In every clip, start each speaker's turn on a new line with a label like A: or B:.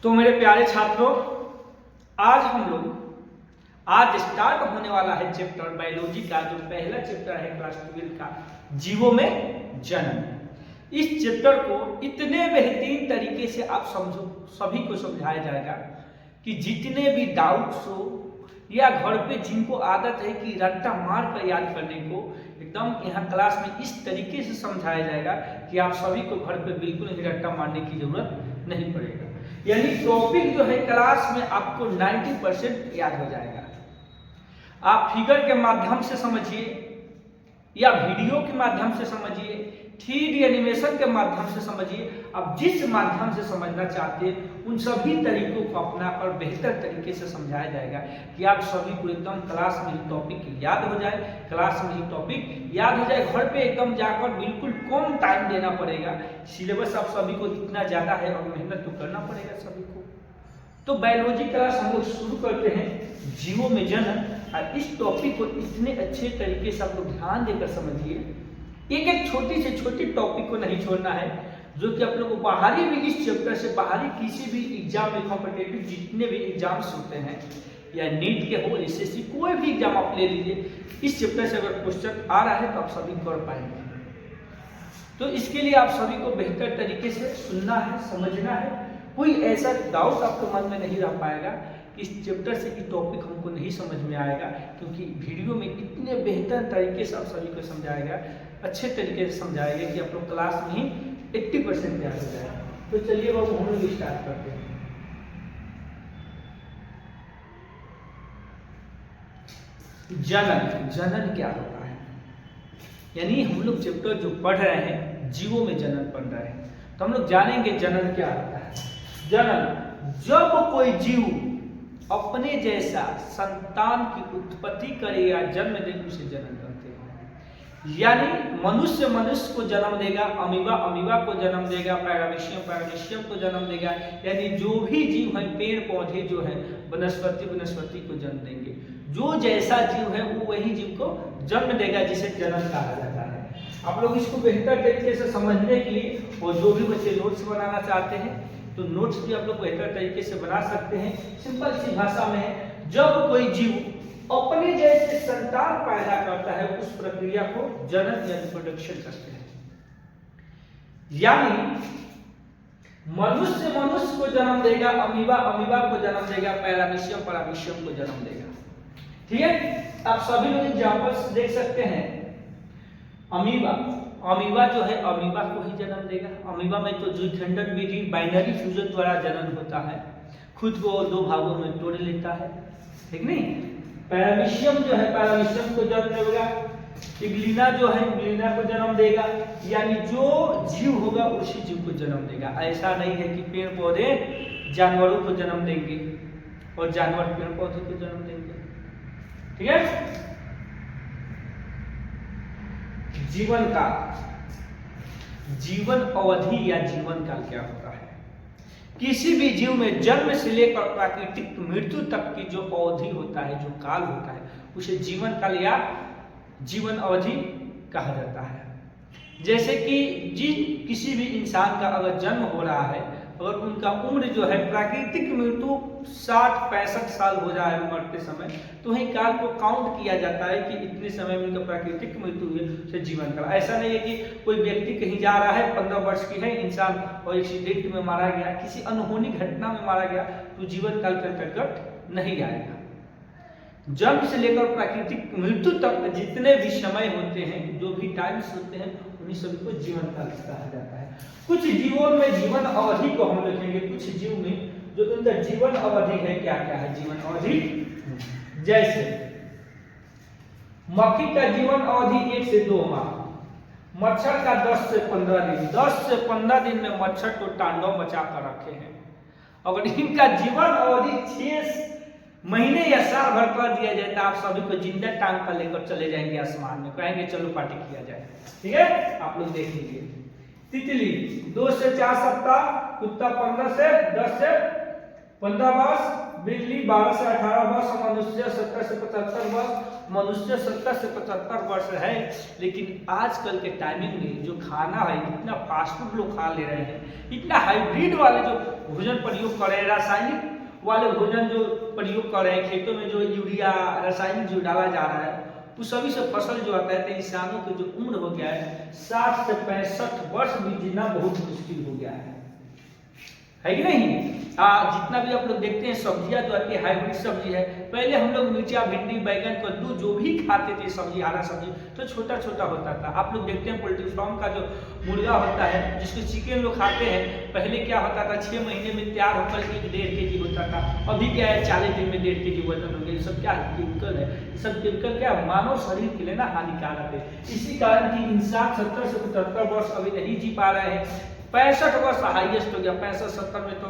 A: तो मेरे प्यारे छात्रों, आज हम लोग आज स्टार्ट होने वाला है चैप्टर बायोलॉजी का, जो पहला चैप्टर है क्लास 12 का, जीवों में जन्म। इस चैप्टर को इतने बेहतरीन तरीके से आप सभी को समझाया जाएगा कि जितने भी डाउट्स हो या घर पे जिनको आदत है कि रट्टा मार कर याद करने को, एकदम यहाँ क्लास में इस तरीके से समझाया जाएगा कि आप सभी को घर पे बिल्कुल ही रट्टा मारने की जरूरत नहीं पड़ेगा। यानी टॉपिक जो है क्लास में आपको 90% याद हो जाएगा। आप फिगर के माध्यम से समझिए या वीडियो के माध्यम से समझिए, 3D एनिमेशन के माध्यम से समझिए, आप जिस माध्यम से समझना चाहते हैं उन सभी तरीकों को अपनाकर बेहतर तरीके से समझाया जाएगा कि आप सभी को एकदम क्लास में ही टॉपिक याद हो जाए, क्लास में ही टॉपिक याद हो जाए। घर पे एकदम जाकर बिल्कुल कम टाइम देना पड़ेगा, सिलेबस आप सभी को इतना ज़्यादा है और मेहनत तो करना पड़ेगा सभी को। तो बायोलॉजी क्लास हम लोग शुरू करते हैं, जीवों में जन्म। और इस टॉपिक को इतने अच्छे तरीके से आप लोग ध्यान देकर समझिए, एक एक छोटी से छोटी टॉपिक को नहीं छोड़ना है, जो कि आप लोग को बाहरी भी इस चैप्टर से बाहरी किसी भी एग्जाम में कॉम्पिटेटिव जितने भी एग्जाम्स होते हैं या नीट के हो, एसएससी, कोई भी एग्जाम आप ले लीजिए, इस चैप्टर से अगर क्वेश्चन आ रहा है तो आप सभी कर पाएंगे। तो इसके लिए आप सभी को बेहतर तरीके से सुनना है, समझना है। कोई ऐसा डाउट आपके मन में नहीं रह पाएगा कि इस चैप्टर से ये टॉपिक हमको नहीं समझ में आएगा, क्योंकि वीडियो में इतने बेहतर तरीके से आप सभी को समझाएगा, अच्छे तरीके से समझाएगा कि आप लोग क्लास में ही 80% याद हो जाएगा। तो चलिए बाबू हम लोग स्टार्ट करते हैं। जनन, जनन क्या होता है? यानी हम लोग चैप्टर जो पढ़ रहे हैं जीवों में जनन पढ़ रहे हैं, तो हम लोग जानेंगे जनन क्या होता है। जनन, जब कोई जीव अपने जैसा संतान की उत्पत्ति करे या जन्म दे उसे जनन कहते हैं। यानी मनुष्य मनुष्य को जन्म देगा, अमीबा अमीबा को जन्म देगा, पैरामीशियम पैरामीशियम को जन्म देगा। यानी जो भी जीव है, पेड़ पौधे जो है, वनस्पति वनस्पति को जन्म देंगे। जो जैसा जीव है वो वही जीव को जन्म देगा, जिसे जनन कहा जाता है। आप लोग इसको बेहतर तरीके से समझने के लिए, और जो भी बच्चे नोट्स बनाना चाहते हैं तो नोट्स भी आप लोग बेहतर तरीके से बना सकते हैं। सिंपल सी भाषा में है, जब कोई जीव अपने जैसे संतान पैदा करता है उस प्रक्रिया को जनन या रिप्रोडक्शन कहते हैं। यानी मनुष्य मनुष्य को जन्म देगा, अमीबा अमीबा को जन्म देगा, पैरामीशियम पैरामीशियम को जन्म देगा। ठीक है, आप सभी लोग एग्जांपल्स देख सकते हैं। अमीबा, अमीबा जो है अमीबा को ही जन्म देगा। अमीबा में तो द्विखंडन विधि बाइनरी फ्यूजन द्वारा जन्म होता है, खुद को दो भागों में तोड़ लेता है, ठीक नहीं। पैरामीशियम जो है पैरामीशियम को जन्म देगा। इग्लिना जो है इग्लिना को जन्म देगा। यानी जो जीव होगा उसी जीव को जन्म देगा। ऐसा नहीं है कि पेड़ पौधे जानवरों को जन्म देंगे और जानवर पेड़ पौधे को जन्म देंगे। ठीक है। जीवन काल, जीवन अवधि या जीवन काल क्या होता है? किसी भी जीव में जन्म से लेकर प्राकृतिक मृत्यु तक की जो अवधि होता है, जो काल होता है, उसे जीवन काल या जीवन अवधि कहा जाता है। जैसे कि किसी भी इंसान का अगर जन्म हो रहा है, अगर उनका उम्र जो है प्राकृतिक मृत्यु 60-65 साल हो जाए मरते समय, तो वही काल को काउंट किया जाता है कि इतने समय में उनका प्राकृतिक मृत्यु हुई उसे जीवन काल। ऐसा नहीं है कि कोई व्यक्ति कहीं जा रहा है, 15 वर्ष की है इंसान और एक्सीडेंट में मारा गया, किसी अनहोनी घटना में मारा गया, तो जीवन काल के अंतर्गत नहीं आएगा। जन्म से लेकर प्राकृतिक मृत्यु तक जितने भी समय होते हैं, जो भी टाइम्स होते हैं, उन्हीं सभी को जीवन काल कहा जाता है। कुछ जीवों में जीवन अवधि को हम लिखेंगे, कुछ जीव में जो उनका जीवन अवधि है क्या क्या है जीवन अवधि। जैसे मक्खी का जीवन अवधि 1 से 2 माह, मच्छर का 10 से 15 दिन। 10 से 15 दिन में मच्छर तो तांडव मचा कर रखे हैं। अगर इनका जीवन अवधि 6 महीने या साल भर कर दिया जाए तो आप सभी को जिंदा टांग कर लेकर चले जाएंगे आसमान में, कहेंगे चलो पार्टी किया जाए। ठीक है, आप लोग देख लीजिए। तितली 2 से 4 सप्ताह, कुत्ता 15 से 10 से 15 वर्ष, बिल्ली 12 से 18 वर्ष, मनुष्य 70 से 75 वर्ष, मनुष्य 70 से 75 वर्ष है। लेकिन आजकल के टाइमिंग में जो खाना है, इतना फास्ट फूड लोग खा ले रहे हैं, इतना हाइब्रिड वाले जो भोजन प्रयोग कर रहे हैं, रासायनिक वाले भोजन जो प्रयोग कर रहे हैं, खेतों में जो यूरिया रासायनिक जो डाला जा रहा है, उस सभी से फसल जो आता है, तो इंसानों की जो उम्र हो गया है 60 से 65 वर्ष भी जीना बहुत मुश्किल हो गया है कि नहीं? जितना भी आप लोग देखते हैं सब्जियां जो आती है हाइब्रिड सब्जी है। पहले हम लोग मिर्चा, भिंडी, बैगन, कद्दू जो भी खाते थे सब्जी, हरा सब्जी, तो छोटा छोटा होता था। आप लोग देखते हैं पोल्ट्री फार्म का जो मुर्गा होता है, जिसको चिकन लोग खाते हैं, पहले क्या होता था 6 महीने में तैयार होकर 1-1.5 kg होता था। अभी क्या है 40 दिन में 1.5 kg वजन हो गया। ये सब क्या केमिकल है? ये सब केमिकल क्या मानव शरीर के लिए ना हानिकारक है। इसी कारण की इंसान 70 से 75 वर्ष अभी नहीं जी पा रहे हैं। 65 वर्ष हाईएस्ट हो गया, 65-70 में तो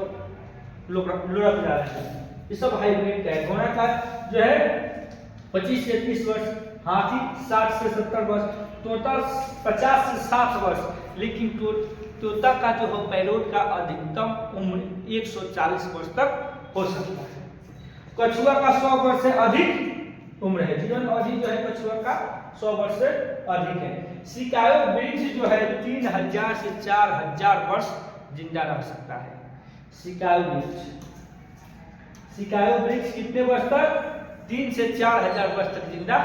A: लोग लुढ़क जा रहे हैं। ये सब हाइब्रिड है। घोड़ा का जो है 25 से 30 वर्ष, हाथी 60 से 70 वर्ष, तोता 50 से 60 वर्ष। लेकिन तोता का जो है पैरोट का अधिकतम उम्र 140 वर्ष तक हो सकता है। कछुआ का 100 वर्ष से अधिक उम्र है, जीवन अवधि जो है कछुआ का 100 वर्ष से अधिक है। शिकायो वृक्ष जो है 3000 से 4000 वर्ष जिंदा रह सकता है। शिकायो वृक्ष कितने वर्ष तक? 3 से 4000 वर्ष तक जिंदा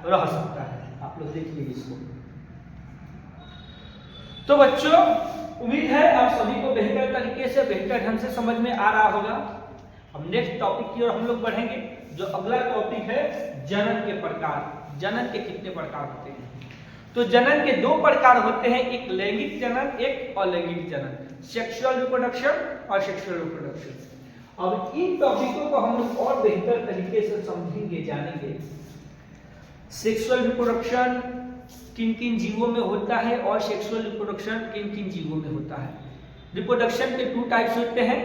A: रह सकता है। आप लोग देख लीजिए इसको। तो बच्चों, उम्मीद है आप सभी को बेहतर तरीके से, बेहतर ढंग से समझ में आ रहा होगा। अब नेक्स्ट टॉपिक की ओर हम लोग बढ़ेंगे। जो अगला टॉपिक है जनन के प्रकार। जनन के कितने प्रकार होते हैं? तो जनन के 2 प्रकार होते हैं, एक लैंगिक जनन, एक अलैंगिक जनन, सेक्सुअल रिप्रोडक्शन और सेक्सुअल रिप्रोडक्शन। अब इन टॉपिकों को हम लोग और बेहतर तरीके से समझेंगे, जानेंगे। सेक्सुअल रिप्रोडक्शन किन किन जीवों में होता है और सेक्सुअल रिप्रोडक्शन किन किन जीवों में होता है। रिप्रोडक्शन के 2 टाइप्स होते हैं,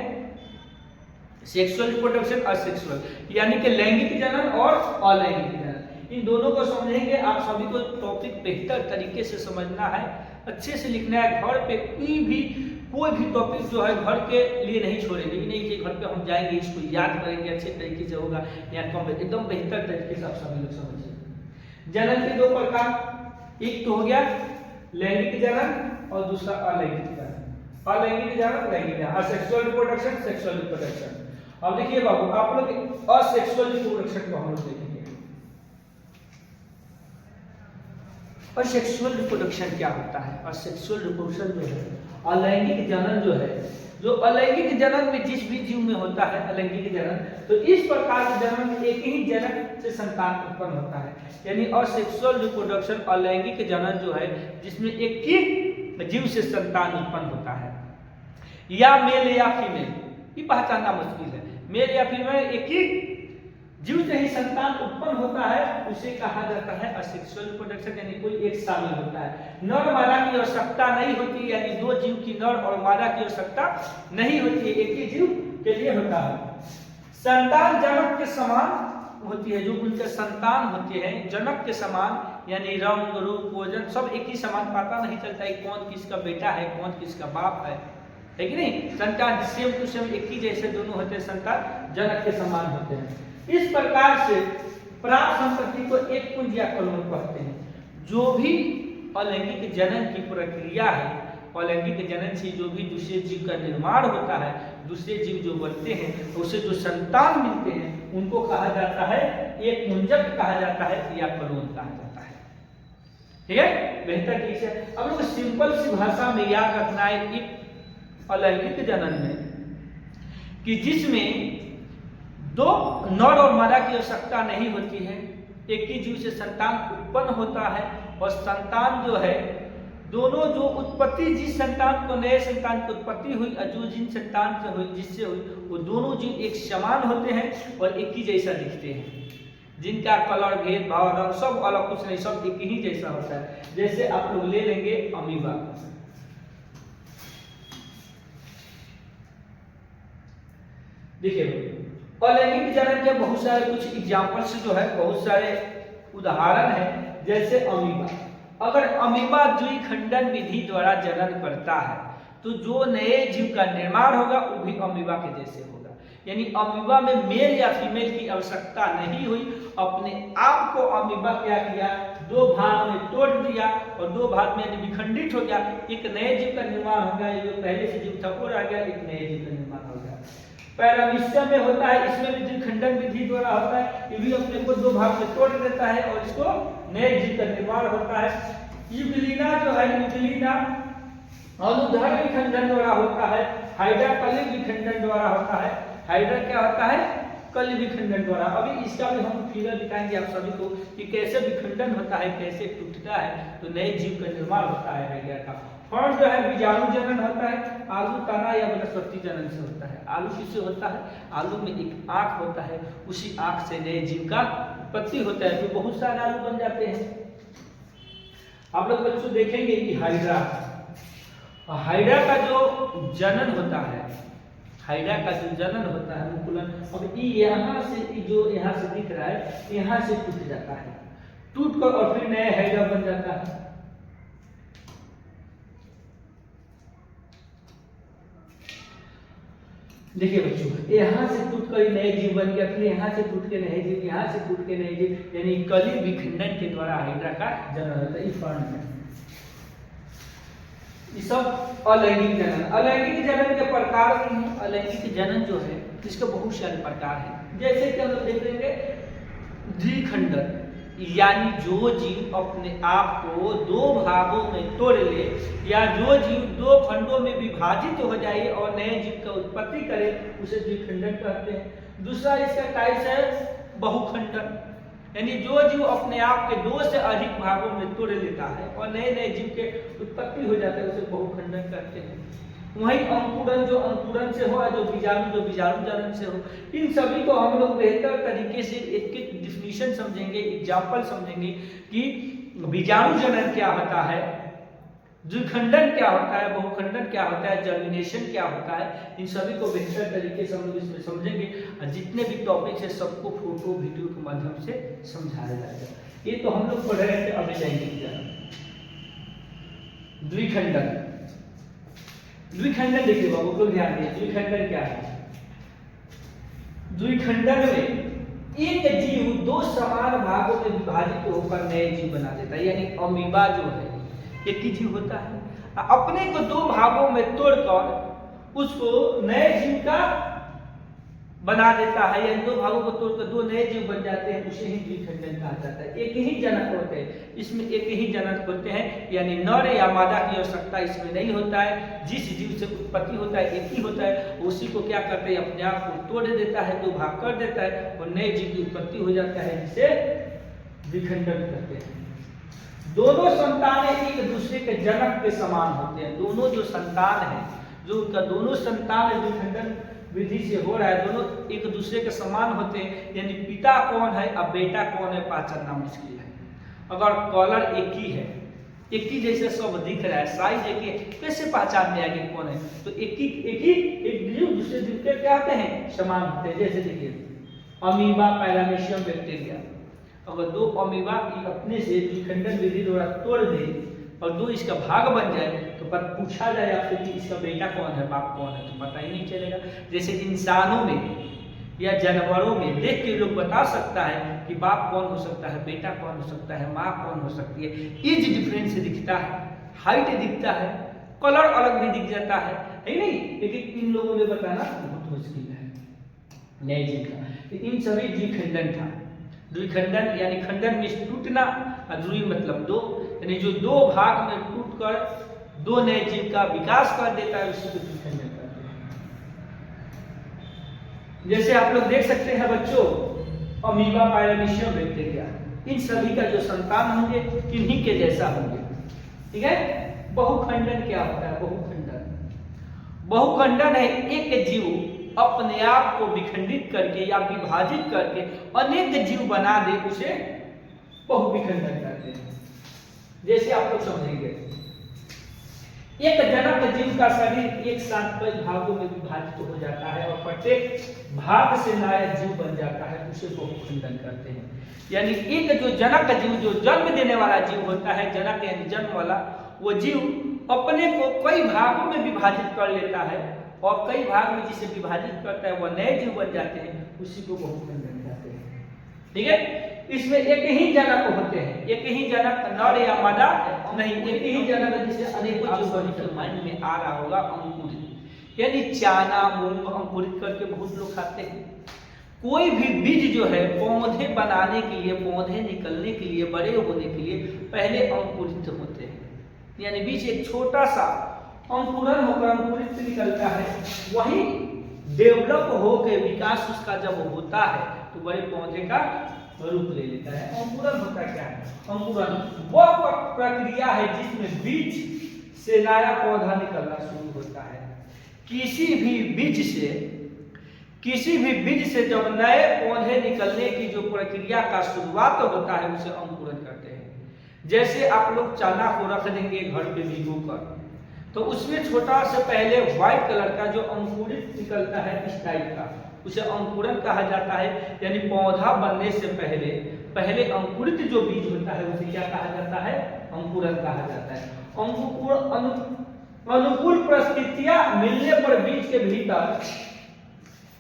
A: सेक्सुअल रिप्रोडक्शन और सेक्सुअल, यानी कि लैंगिक जनन और अलैंगिक जनन। इन दोनों को समझेंगे। आप सभी को टॉपिक बेहतर तरीके से समझना है, अच्छे से लिखना है। घर पे कोई भी टॉपिक जो है घर के लिए नहीं छोड़ेंगे, नहीं कि घर पे हम जाएंगे इसको याद करेंगे, अच्छे तरीके से होगा या कम, एकदम बेहतर तरीके से आप सभी लोग समझिए। जनन के 2 प्रकार, एक तो हो गया लैंगिक जनन और दूसरा अलैंगिक जनन। अलैंगिक जनन, लैंगिक जनन, असेक्सुअल रिप्रोडक्शन, सेक्सुअल रिप्रोडक्शन। अब देखिए बाबू, आप लोग असेक्सुअल रिप्रोडक्शन को हम लोग देखेंगे। और सेक्सुअल रिप्रोडक्शन क्या होता है? और सेक्सुअल रिप्रोडक्शन जो है, अलैंगिक जनन जो है, जो अलैंगिक जनन में जिस भी जीव में होता है अलैंगिक जनन, तो इस प्रकार के जनन में एक ही जनक से संतान उत्पन्न होता है। यानी असेक्सुअल रिप्रोडक्शन अलैंगिक जनन जो है, जिसमें एक ही जीव से संतान उत्पन्न होता है, या मेल या फीमेल, ये पहचानना मुश्किल है। मेल या फीमेल एक ही जीव से ही संतान उत्पन्न होता है, उसे कहा जाता है असेक्सुअल रिप्रोडक्शन, यानी कोई एक शामिल होता है। नर मादा की आवश्यकता नहीं होती, यानी 2 जीव की नर और मादा की आवश्यकता नहीं होती है, एक ही जीव के लिए होता है। संतान जनक के समान होती है, जो उनके संतान होते हैं जनक के समान, यानी रंग रूप भोजन सब एक ही समान, पता नहीं चलता है कौन किसका बेटा है, कौन किसका बाप है कि नहीं? संतान सेम टू सेम एक ही जैसे दोनों होते हैं, संतान जनक के समान होते हैं। इस प्रकार से प्राप्त संतति को एक पुंज या कलोन कहते हैं। जो भी अलैंगिक जनन की प्रक्रिया है, अलैंगिक जनन से जो भी दूसरे जीव का निर्माण होता है, दूसरे जीव जो बनते हैं, उसे जो संतान मिलते हैं, उनको कहा जाता है एक पुंजक कहा जाता है या कलोन कहा जाता है। ठीक है, बेहतर ठीक है। अब लोग सिंपल सी भाषा में याद रखना है कि अलैंगिक जनन में कि जिसमें 2 नर और मादा की आवश्यकता नहीं होती है, एक ही जीव से संतान उत्पन्न होता है, और संतान जो है दोनों जो उत्पत्ति, जिस संतान को नए संतान की उत्पत्ति हुई और जो जिन संतान से हुई, जिससे हुई, वो दोनों जीव एक समान होते हैं और एक ही जैसा दिखते हैं। जिनका कलर, भेदभाव, रंग सब अलग कुछ नहीं, सब एक ही जैसा होता है। जैसे आप लोग ले लेंगे अमीबा, देखिए अलैंगिक जनन के बहुत सारे कुछ एग्जाम्पल्स जो है, बहुत सारे उदाहरण है। जैसे अमीबा, अगर अमीबा द्विखंडन विधि द्वारा जनन करता है, तो जो नए जीव का निर्माण होगा वो भी अमीबा के जैसे होगा। यानी अमीबा में मेल या फीमेल की आवश्यकता नहीं हुई, अपने आप को अमीबा क्या किया, दो भाग में तोड़ दिया और दो भाग में विखंडित हो गया, एक नए जीव का निर्माण हो गया। जो पहले से जीव था वो रह गया, एक नए जीव का निर्माण हो गया। पैरामीशियम में होता है, इसमें भी द्विखंडन विधि द्वारा होता है, ये भी अपने को दो भाग में तोड़ देता है और इसको नए जीव का निर्माण होता है। यूग्लिना जो है, यूग्लिना अनुदैर्घ्य विखंडन द्वारा होता है, हाइड्रा कलिक विखंडन द्वारा होता है। हाइड्रा क्या होता है, कल विखंडन द्वारा। अभी इसका भी हम फिगर दिखाएंगे आप सभी को कि कैसे विखंडन होता है, कैसे टूटता है तो नए जीव का निर्माण होता है हाइड्रा का। फर्न जो है बीजाणु जनन होता है, आलू तना या वनस्पति जनन से होता है। आलू किससे होता है, आलू में एक आंख होता है, उसी आंख से नए जीव का उत्पत्ति होता है, तो बहुत सारे आलू बन जाते हैं। आप लोग बच्चों देखेंगे कि हाइड्रा का जो जनन होता है, हाइड्रा का जो जनन होता है मुकुलन, अब यहाँ से जो यहाँ से दिख रहा है, यहाँ से टूट जाता है, टूट कर और फिर नया हाइड्रा बन जाता है। देखिए बच्चों, यहाँ से टूट कर नए जीव बन गया, फिर यहाँ से टूट के नए जीव, यहाँ से टूट के नए जीव, यानी कली विखंडन के द्वारा हाइड्रा का जनन होता है। फर्न में ये सब अलैंगिक जनन। अलैंगिक जनन के प्रकार भी हैं। अलैंगिक जनन जो है इसके बहुत सारे प्रकार हैं, जैसे कि हम लोग देख लेंगे द्विखंडन, यानी जो जीव अपने आप को दो भागों में तोड़ ले या जो जीव दो खंडों में विभाजित हो जाए और नए जीव का उत्पत्ति करे, उसे द्विखंडन कहते हैं। दूसरा इसका टाइप है बहुखंडन, यानी जो जीव अपने आप के दो से अधिक भागों में तोड़ लेता है और नए नए जीव के उत्पत्ति हो जाता है, उसे बहुखंडन कहते हैं। वहीं अंकुरन जो अंकुरन से हो, जो बीजाणु जनन से हो, इन सभी को हम लोग बेहतर तरीके से एक एक डिफिनीशन समझेंगे, एग्जाम्पल समझेंगे कि बीजाणु जनन क्या होता है, द्विखंडन क्या होता है, बहुखंडन क्या होता है, जर्मिनेशन क्या होता है। इन सभी को बेहतर तरीके से हम लोग इसमें समझेंगे और जितने भी टॉपिक्स है सबको फोटो वीडियो के माध्यम से समझाया जाएगा। ये तो हम लोग पढ़ रहे थे अलैंगिक जनन। द्विखंडन, द्विखंडन देखिए बाबू लोग ध्यान दिए, द्विखंडन क्या है। द्विखंडन में एक जीव दो समान भागों में विभाजित होकर नए जीव बना देता है, यानी अमीबा जो है एक ही जीव होता है, अपने को दो भागों में तोड़कर उसको नए जीव का बना देता है, यानी दो भागों को तोड़कर दो नए जीव बन जाते हैं, उसे ही द्विखंडन कहा जाता है। एक ही जनक होते हैं, इसमें एक ही जनक होते हैं, यानी नर या मादा की आवश्यकता इसमें नहीं होता है। जिस जीव से उत्पत्ति होता है एक ही होता है, उसी को क्या करते हैं, अपने आप को तोड़ देता है, दो भाग कर देता है और नए जीव की उत्पत्ति हो जाता है, जिसे द्विखंडन कहते हैं। दोनों संतान एक दूसरे के जनक के समान होते हैं। दोनों जो संतान है, जो उनका दोनों संतान द्विखंडन विधि से हो रहा है, दोनों एक दूसरे के समान होते हैं, यानी पिता कौन है अब बेटा कौन है पहचानना मुश्किल है। अगर कॉलर एक ही है, एक ही जैसे सब दिख रहा है, साइज एक ही, कैसे पहचान में आगे कौन है, तो एक जीव दूसरे जीव के क्या होते हैं, समान होते हैं। जैसे देखिए अमीबा, पैरामीशियम, बैक्टीरिया, अगर दो अमीबा अपने से द्विखंडन विधि द्वारा तोड़ दे और दो इसका भाग बन जाए तो पूछा जाए आपसे कि इसका बेटा कौन है बाप कौन है, तो पता ही नहीं चलेगा। जैसे इंसानों में या जानवरों में देख के लोग बता सकता है कि बाप कौन हो सकता है, बेटा कौन हो सकता है, माँ कौन हो सकती है। एज डिफरेंस दिखता है, हाइट दिखता है, कलर अलग भी दिख जाता है नहीं, लेकिन इन लोगों में बताना बहुत मुश्किल है नए जीव का। इन सभी द्विखंडन था। द्विखंडन यानी खंडन में टूटना, और ध्रुवी मतलब दो, यानी जो दो भाग में टूटकर दो नए जीव का विकास कर देता है, उसी को द्विखंडन कहते हैं। जैसे आप लोग देख सकते हैं बच्चों, अमीबा, पैरामीशियम, बैक्टीरिया, इन सभी का जो संतान होंगे किन्हीं के जैसा होंगे, ठीक है। बहुखंडन क्या होता है, बहुखंडन है एक जीव अपने आप को विखंडित करके या विभाजित करके अनेक जीव बना दे, उसे बहुविखंडन कहते हैं। जैसे आप लोग समझेंगे, एक जनक जीव का शरीर एक साथ कई भागों में विभाजित हो जाता है और प्रत्येक भाग से नया जीव बन जाता है, उसे बहुखंडन कहते हैं। यानी एक जो जनक जीव, जो जन्म देने वाला जीव होता है, जनक यानी जन्म वाला, वो जीव अपने को कई भागों में विभाजित कर लेता है और कई भाग में जिसे विभाजित करता है वह नए जीव बन जाते हैं, उसी को बहुखंड कहते हैं। ठीक है, इसमें एक ही जनक होते हैं, एक ही जनक, नर या मादा नहीं, एक ही जनक है जिसे अनेकों जीव के माइंड में आ रहा होगा, अंकुरित। यानी चाना मूंग अंकुरित करके बहुत लोग खाते हैं। कोई भी बीज जो है पौधे बनाने के लिए, पौधे निकलने के लिए, बड़े होने के लिए पहले अंकुरित होते हैं। यानी बीज एक छोटा सा अंकुरन होकर अंकुरित निकलता है, वही डेवलप होकर विकास उसका जब होता है तो बड़े पौधे का रूप ले लेता है। अंकुरन होता क्या है? अंकुरन वह प्रक्रिया है जिसमें बीज से नया पौधा निकलना शुरू होता है। किसी भी बीज से जब नए पौधे निकलने की जो प्रक्रिया का शुरुआत होता है उसे अंकुरन करते हैं। जैसे आप लोग चना को रख देंगे घर पे भिगो कर, तो उसमें छोटा से पहले व्हाइट कलर का जो अंकुरित निकलता है इस टाइप का, उसे अंकुरन कहा जाता है। यानी पौधा बनने से पहले अंकुरित जो बीज होता है उसे क्या कहा जाता है? अंकुरन कहा जाता है। अनुकूल परिस्थितियां मिलने पर बीज के भीतर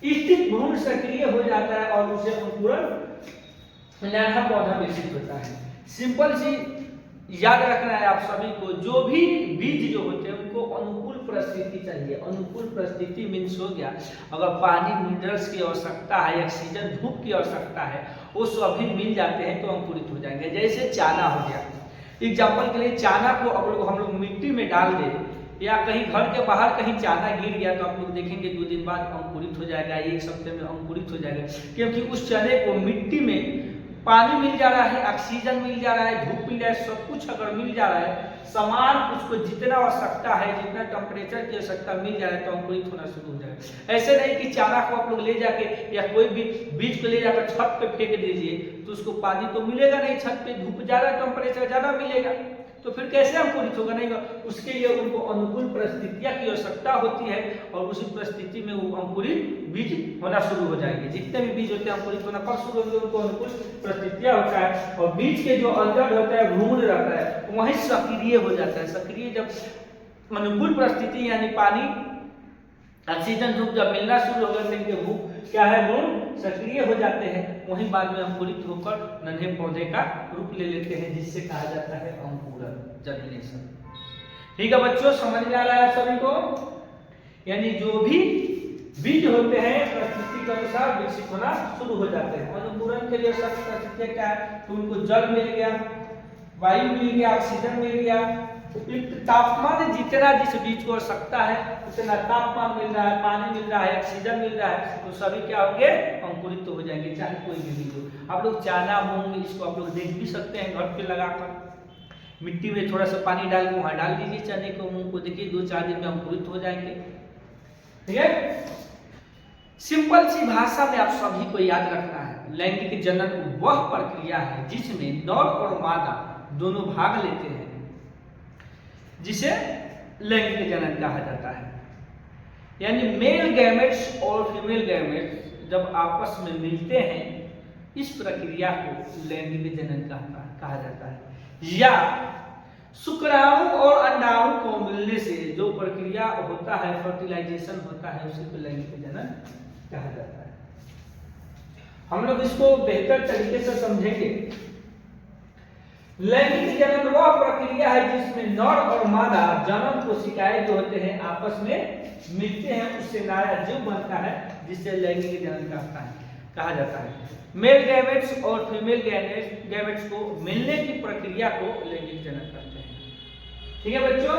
A: स्थित भ्रूण सक्रिय हो जाता है और उसे अंकुरन नया पौधा विकसित होता है। सिंपल सी याद रखना है आप सभी को, जो भी बीज जो होते हैं उनको अनुकूल परिस्थिति चाहिए। अनुकूल परिस्थिति मीन्स हो गया, अगर पानी मिनरल्स की आवश्यकता है, ऑक्सीजन, धूप की आवश्यकता है, वो सभी मिल जाते हैं तो अंकुरित हो जाएंगे। जैसे चाना हो गया, एग्जाम्पल के लिए चाना को हम लोग मिट्टी में डाल दें या कहीं घर के बाहर कहीं चाना गिर गया तो आप लोग देखेंगे 2 दिन बाद अंकुरित हो जाएगा, 1 सप्ताह में अंकुरित हो जाएगा, क्योंकि उस चने को मिट्टी में पानी मिल जा रहा है, ऑक्सीजन मिल जा रहा है, धूप मिल रहा है, सब कुछ अगर मिल जा रहा है, समान उसको जितना आवश्यकता है, जितना टेम्परेचर की आवश्यकता मिल जा रहा है तो अंकुरित होना शुरू हो जाएगा। ऐसे नहीं कि चारा को आप लोग ले जाके या कोई भी बीज को ले जाकर छत पे फेंक दीजिए तो उसको पानी तो मिलेगा नहीं, छत पे धूप ज्यादा, टेम्परेचर ज्यादा मिलेगा, तो फिर कैसे अंकुरित होगा? नहीं, उसके लिए उनको अनुकूल परिस्थितियां की आवश्यकता होती है और उसी परिस्थिति में वो अंकुरित बीज होना शुरू हो जाएंगे। जितने भी बीज होते हैं अंकुरित होना कब शुरू होंगे? उनको अनुकूल परिस्थितियां होता है और बीज के जो अंदर होता है, भ्रूण रहता है, वहीं सक्रिय हो जाता है। सक्रिय जब अनुकूल परिस्थिति यानी पानी, ऑक्सीजन, धूप जब मिलना शुरू हो गया तो वो क्या है, भ्रूण सक्रिय हो जाते हैं, वहीं बाद में अंकुरित होकर नन्हे पौधे का रूप ले लेते हैं, जिससे कहा जाता है अंकुरन, जर्मिनेशन। ठीक है बच्चों, समझ में आ रहा है सभी को? यानी जो भी बीज होते हैं परिस्थिति के अनुसार विकसित होना शुरू हो जाते हैं। अंकुरन के लिए सब परिस्थितियां क्या है? तो उनको जल मिल गया, वायु मिल गया, ऑक्सीजन मिल गया, तापमान जितना जिस बीज को आवश्यकता है उतना तापमान मिल रहा है, पानी मिल रहा है, ऑक्सीजन मिल रहा है, तो सभी क्या होंगे? अंकुरित तो हो जाएंगे, चाहे कोई भी बीज हो। आप लोग चाना, मूंग, इसको आप लोग देख भी सकते हैं घर पे लगाकर, मिट्टी में थोड़ा सा पानी डाल के वहां डाल दीजिए चने को, मूंग को, देखिए 2-4 दिन में अंकुरित हो जाएंगे। ठीक है, सिंपल सी भाषा में आप सभी को याद रखना है, लैंगिक जनन वह प्रक्रिया है जिसमें नर और मादा दोनों भाग लेते हैं, जिसे लैंगिक जनन कहा जाता है। यानी मेल गैमेट्स और फीमेल गैमेट्स जब आपस में मिलते हैं, इस प्रक्रिया को लैंगिक जनन कहा जाता है। या शुक्राणु और अंडाणु को मिलने से जो प्रक्रिया होता है, फर्टिलाइजेशन होता है, उसे तो लैंगिक जनन कहा जाता है। हम लोग इसको बेहतर तरीके से समझेंगे। लैंगिक जनन वह प्रक्रिया है जिसमें नर और मादा जन्म कोशिकाएं जो होते हैं आपस में मिलते हैं, उससे नया जीव बनता है, जिससे लैंगिक जनन कहा जाता है। मेल गैमेट्स और फीमेल गैमेट्स को मिलने की प्रक्रिया को लैंगिक जनन कहते हैं। ठीक है बच्चों,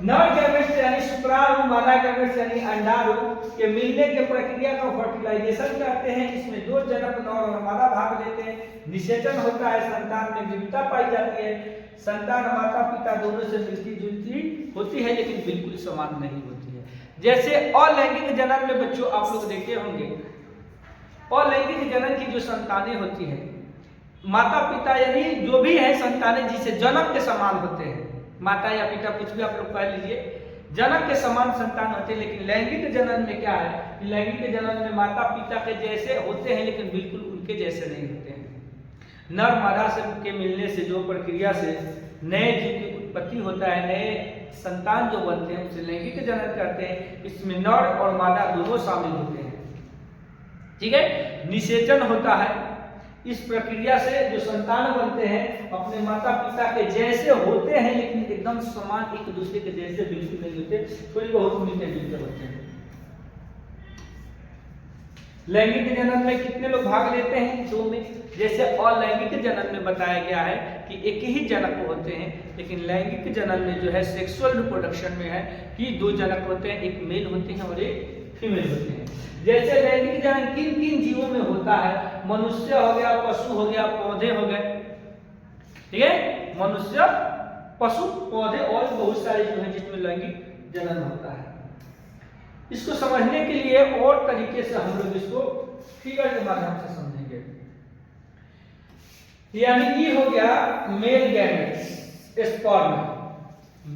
A: नर गैमेट्स यानी शुक्राणु, मादा गैमेट्स यानी अंडाणु के मिलने के प्रक्रिया को फर्टिलाइजेशन कहते हैं। इसमें 2 जनक, नर और मादा भाग लेते हैं, निषेचन होता है, संतान में विविधता पाई जाती है। संतान माता पिता दोनों से मिलती जुलती होती है, लेकिन बिल्कुल समान नहीं होती है। जैसे अलैंगिक जनन में बच्चों आप लोग देखे होंगे, अलैंगिक जनन की जो संतानें होती हैं, माता पिता यानी जो भी है संतानें जिसे जनक के समान होते हैं, माता या पिता कुछ भी आप लोग कह लीजिए, जनक के समान संतान होते हैं। लेकिन लैंगिक जनन में क्या है कि लैंगिक जनन में माता पिता के जैसे होते हैं, लेकिन बिल्कुल उनके जैसे नहीं होते हैं। नर मादा से के मिलने से जो प्रक्रिया से नए जीव की उत्पत्ति होता है, नए संतान जो बनते हैं उसे लैंगिक जनन कहते हैं। इसमें नर और मादा दोनों शामिल होते हैं। ठीक है, निषेचन होता है। इस प्रक्रिया से जो संतान बनते हैं अपने माता पिता के जैसे होते हैं, लेकिन एकदम समान एक दूसरे के जैसे बिल्कुल नहीं होते, थोड़ी बहुत मिलते जुलते होते हैं। लैंगिक जनन में कितने लोग भाग लेते हैं? 2 में। जैसे अलैंगिक जनन में बताया गया है कि एक ही जनक होते हैं, लेकिन लैंगिक जनन में जो है सेक्सुअल रिप्रोडक्शन में है कि 2 जनक होते हैं, एक मेल होते हैं और एक फीमेल होते हैं। जैसे लैंगिक जनन किन किन जीवों में होता है? मनुष्य हो गया, पशु हो गया, पौधे हो गए। ठीक है, मनुष्य, पशु, पौधे और बहुत सारे जो है जिसमें लैंगिक जनन होता है। इसको समझने के लिए और तरीके से हम लोग इसको फिगर के माध्यम से समझेंगे। यानी ये हो गया male gametes, sperm.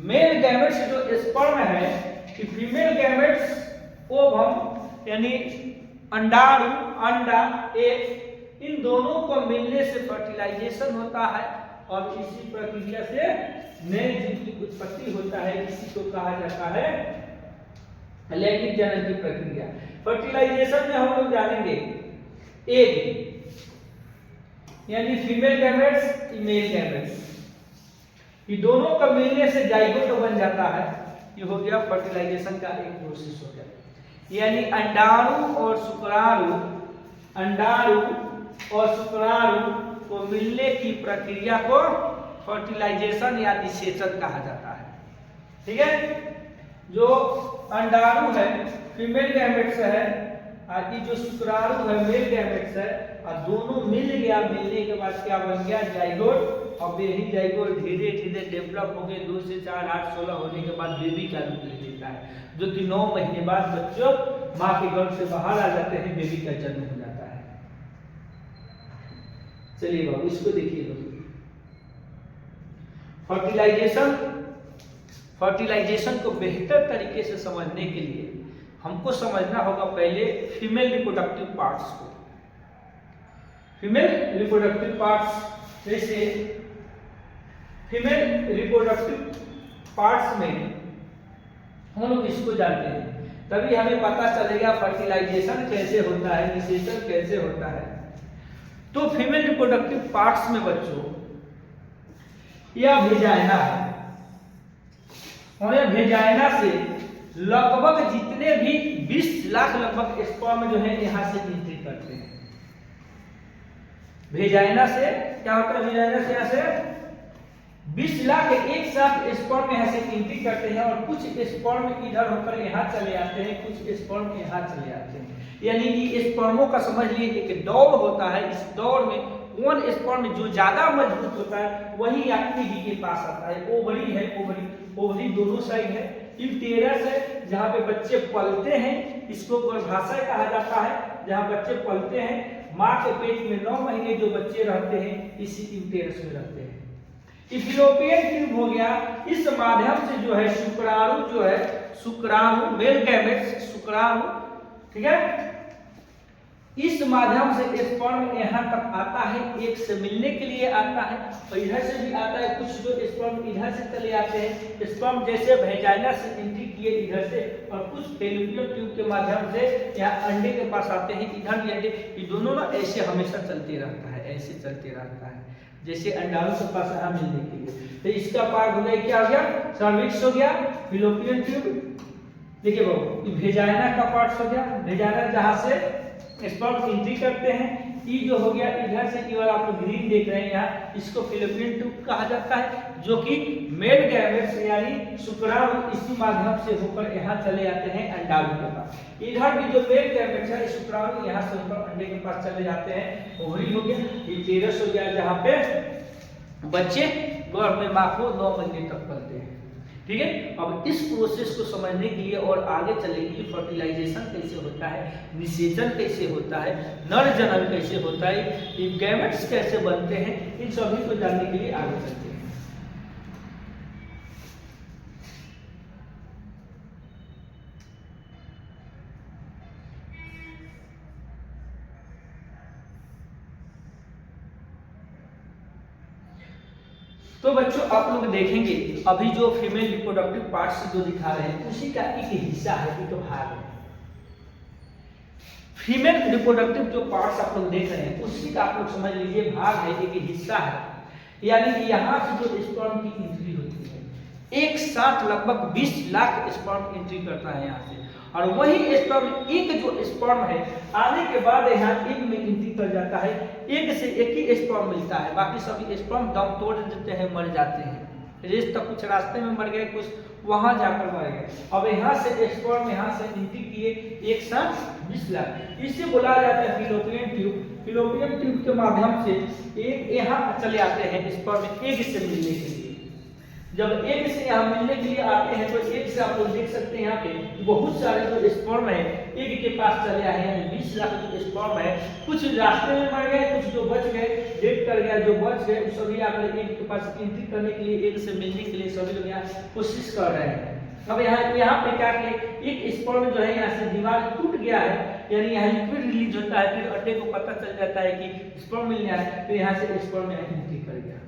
A: Male gametes जो स्पर्म है कि फीमेल गैमेट्स ओवम यानी अंडाणु, अंडा, एग, इन दोनों को मिलने से फर्टिलाइजेशन होता है और इसी प्रक्रिया से नए जीव की उत्पत्ति होता है। इसी को कहा जाता है लैंगिक जनन की प्रक्रिया। फर्टिलाइजेशन में हम लोग जानेंगे एग यानी फीमेल गैमेट्स, मेल गैमेट्स, ये दोनों का मिलने से जाइगोट बन जाता है। ये हो गया फर्टिलाइजेशन का एक प्रोसेस हो गया। यानी अंडाणु और शुक्राणु, अंडाणु और शुक्राणु को मिलने की प्रक्रिया को फर्टिलाइजेशन या निषेचन कहा जाता है। ठीक है, जो अंडाणु है फीमेल गैमेट्स है और ये जो शुक्राणु है मेल गैमेट्स है, और दोनों मिल गया, मिलने के बाद क्या बन गया? जाइगोट। और यही जाइगोट धीरे धीरे डेवलप हो गए, 2 से 4, 8, 16 होने के बाद बेबी का रूप ले लेता है, जो कि 9 महीने बाद बच्चों माँ के गर्भ से बाहर आ जाते हैं, बेबी का जन्म हो जाता है। चलिए बाबू इसको देखिए बाबू। फर्टिलाइजेशन को बेहतर तरीके से समझने के लिए हमको समझना होगा पहले फीमेल रिप्रोडक्टिव पार्ट्स को। फीमेल रिप्रोडक्टिव पार्ट्स, जैसे फीमेल रिप्रोडक्टिव पार्ट्स में हम लोग इसको जानते हैं, तभी हमें पता चलेगा फर्टिलाइजेशन कैसे होता है, निषेचन कैसे होता है। तो फीमेल रिप्रोडक्टिव पार्ट्स में बच्चों यह वेजाइना है और यह वेजाइना से लगभग जितने भी 20 लाख लगभग स्पर्म जो है यहाँ से एंट्री करते हैं। वेजाइना से क्या होता है? वेजाइना से यहाँ से 20 लाख एक साथ स्पर्म यहाँ से एंट्री करते हैं और कुछ स्पर्म इधर होकर यहाँ चले आते हैं, कुछ स्पर्म यहाँ चले आते हैं। यानी कि स्पर्मों का समझ लिए एक दौड़ होता है। इस दौड़ में कौन स्पर्म जो ज्यादा मजबूत होता है वही आपके ही के पास आता है। ओवरी है, ओवरी दोनों साइड है। यूटेरस है जहाँ पे बच्चे पलते हैं, इसको गर्भाशय कहा जाता है। जहाँ बच्चे पलते हैं, माँ के पेट में 9 महीने जो बच्चे रहते हैं इसी यूटेरस में रहते हैं। इफिलोपियन ट्यूब हो गया, इस माध्यम से जो है शुक्राणु जो है, शुक्राणु मेल गैमेट्स शुक्राणु, ठीक है, इस माध्यम से स्पर्म यहाँ तक आता है, एक से मिलने के लिए आता है और इधर से भी आता है। कुछ जो स्पर्म इधर से चले आते हैं, स्पर्म जैसे वेजाइना से एंट्री किए इधर से, और कुछ फैलोपियन ट्यूब के माध्यम से यहाँ अंडे के पास आते हैं। इधर भी अंडे, ये दोनों ना ऐसे हमेशा चलते रहता है, ऐसे चलते रहता है जैसे अंडाणु के पास यहाँ मिलने के लिए। तो इसका पार्ट हो गया, क्या हो गया? सर्विक्स हो गया, फैलोपियन ट्यूब। देखिए बाबू, वेजाइना का पार्ट हो गया, वेजाइना जहाँ से स्पर्म एंट्री करते हैं। ये जो हो गया इधर से, केवल आप लोग ग्रीन देख रहे हैं यहाँ, इसको फैलोपियन ट्यूब कहा जाता है, जो कि मेल गैमेट्स यानी शुक्राणु इसी माध्यम से होकर यहाँ चले आते हैं अंडाणु के पास। इधर भी जो मेल गैमेट्स है शुक्राणु यहाँ से होकर अंडे के पास चले जाते हैं। ओवरी हो गया, यूटेरस हो गया जहाँ पे बच्चे गर्भ में माँ को 9 महीने तक पलते हैं। ठीक है, अब इस प्रोसेस को समझने के लिए और आगे चलेंगे फर्टिलाइजेशन कैसे होता है, निषेचन कैसे होता है, नर जनन कैसे होता है, ये गैमेट्स कैसे बनते हैं, इन सभी को जानने के लिए आगे चलते हैं। तो बच्चों आप लोग देखेंगे अभी जो फीमेल रिप्रोडक्टिव पार्ट्स जो दिखा रहे हैं उसी का एक हिस्सा है, एक भाग है। फीमेल रिप्रोडक्टिव जो पार्ट्स आप लोग देख रहे हैं उसी का आप लोग समझ लीजिए भाग है, एक हिस्सा है। यानी कि यहाँ से जो स्पर्म की एंट्री होती है एक साथ लगभग 20 लाख स्पर्म एंट्री करता है यहाँ से, और वही स्पर्म एक जो स्पर्म है आने के बाद यहाँ एग में एंट्री कर जाता है। एग से एक ही स्पर्म मिलता है, बाकी सभी स्पर्म दम तोड़ देते हैं, मर जाते हैं। रेस्ट तक कुछ रास्ते में मर गए, कुछ वहां जाकर मर गए। अब यहाँ से स्पर्म यहाँ से एंट्री किए एक साथ 20 लाख, इसे बुलाया जाता है फिलोपियन ट्यूब। फिलोपियन ट्यूब के माध्यम से एक यहाँ चले आते हैं स्पर्म एग से मिलने के लिए। जब एग से यहाँ मिलने के लिए आते हैं तो एग से आप लोग देख सकते हैं यहाँ पे बहुत सारे जो स्पर्म है एग के पास चले आए हैं। 20 लाख जो स्पर्म है, कुछ रास्ते में मर गए, कुछ जो बच गए डेथ कर गया, जो बच गए सभी आप एग के पास एंट्री करने के लिए, एग से मिलने के लिए सभी लोग यहाँ कोशिश कर रहे हैं। अब यहाँ पे क्या किए, एक स्पर्म जो है यहाँ से दीवार टूट गया है, यानी यहाँ लिक्विड रिलीज होता है, फिर अंडे को पता चल जाता है कि स्पर्म मिल गया है, फिर यहाँ से स्पर्म यहाँ एंट्री कर गया।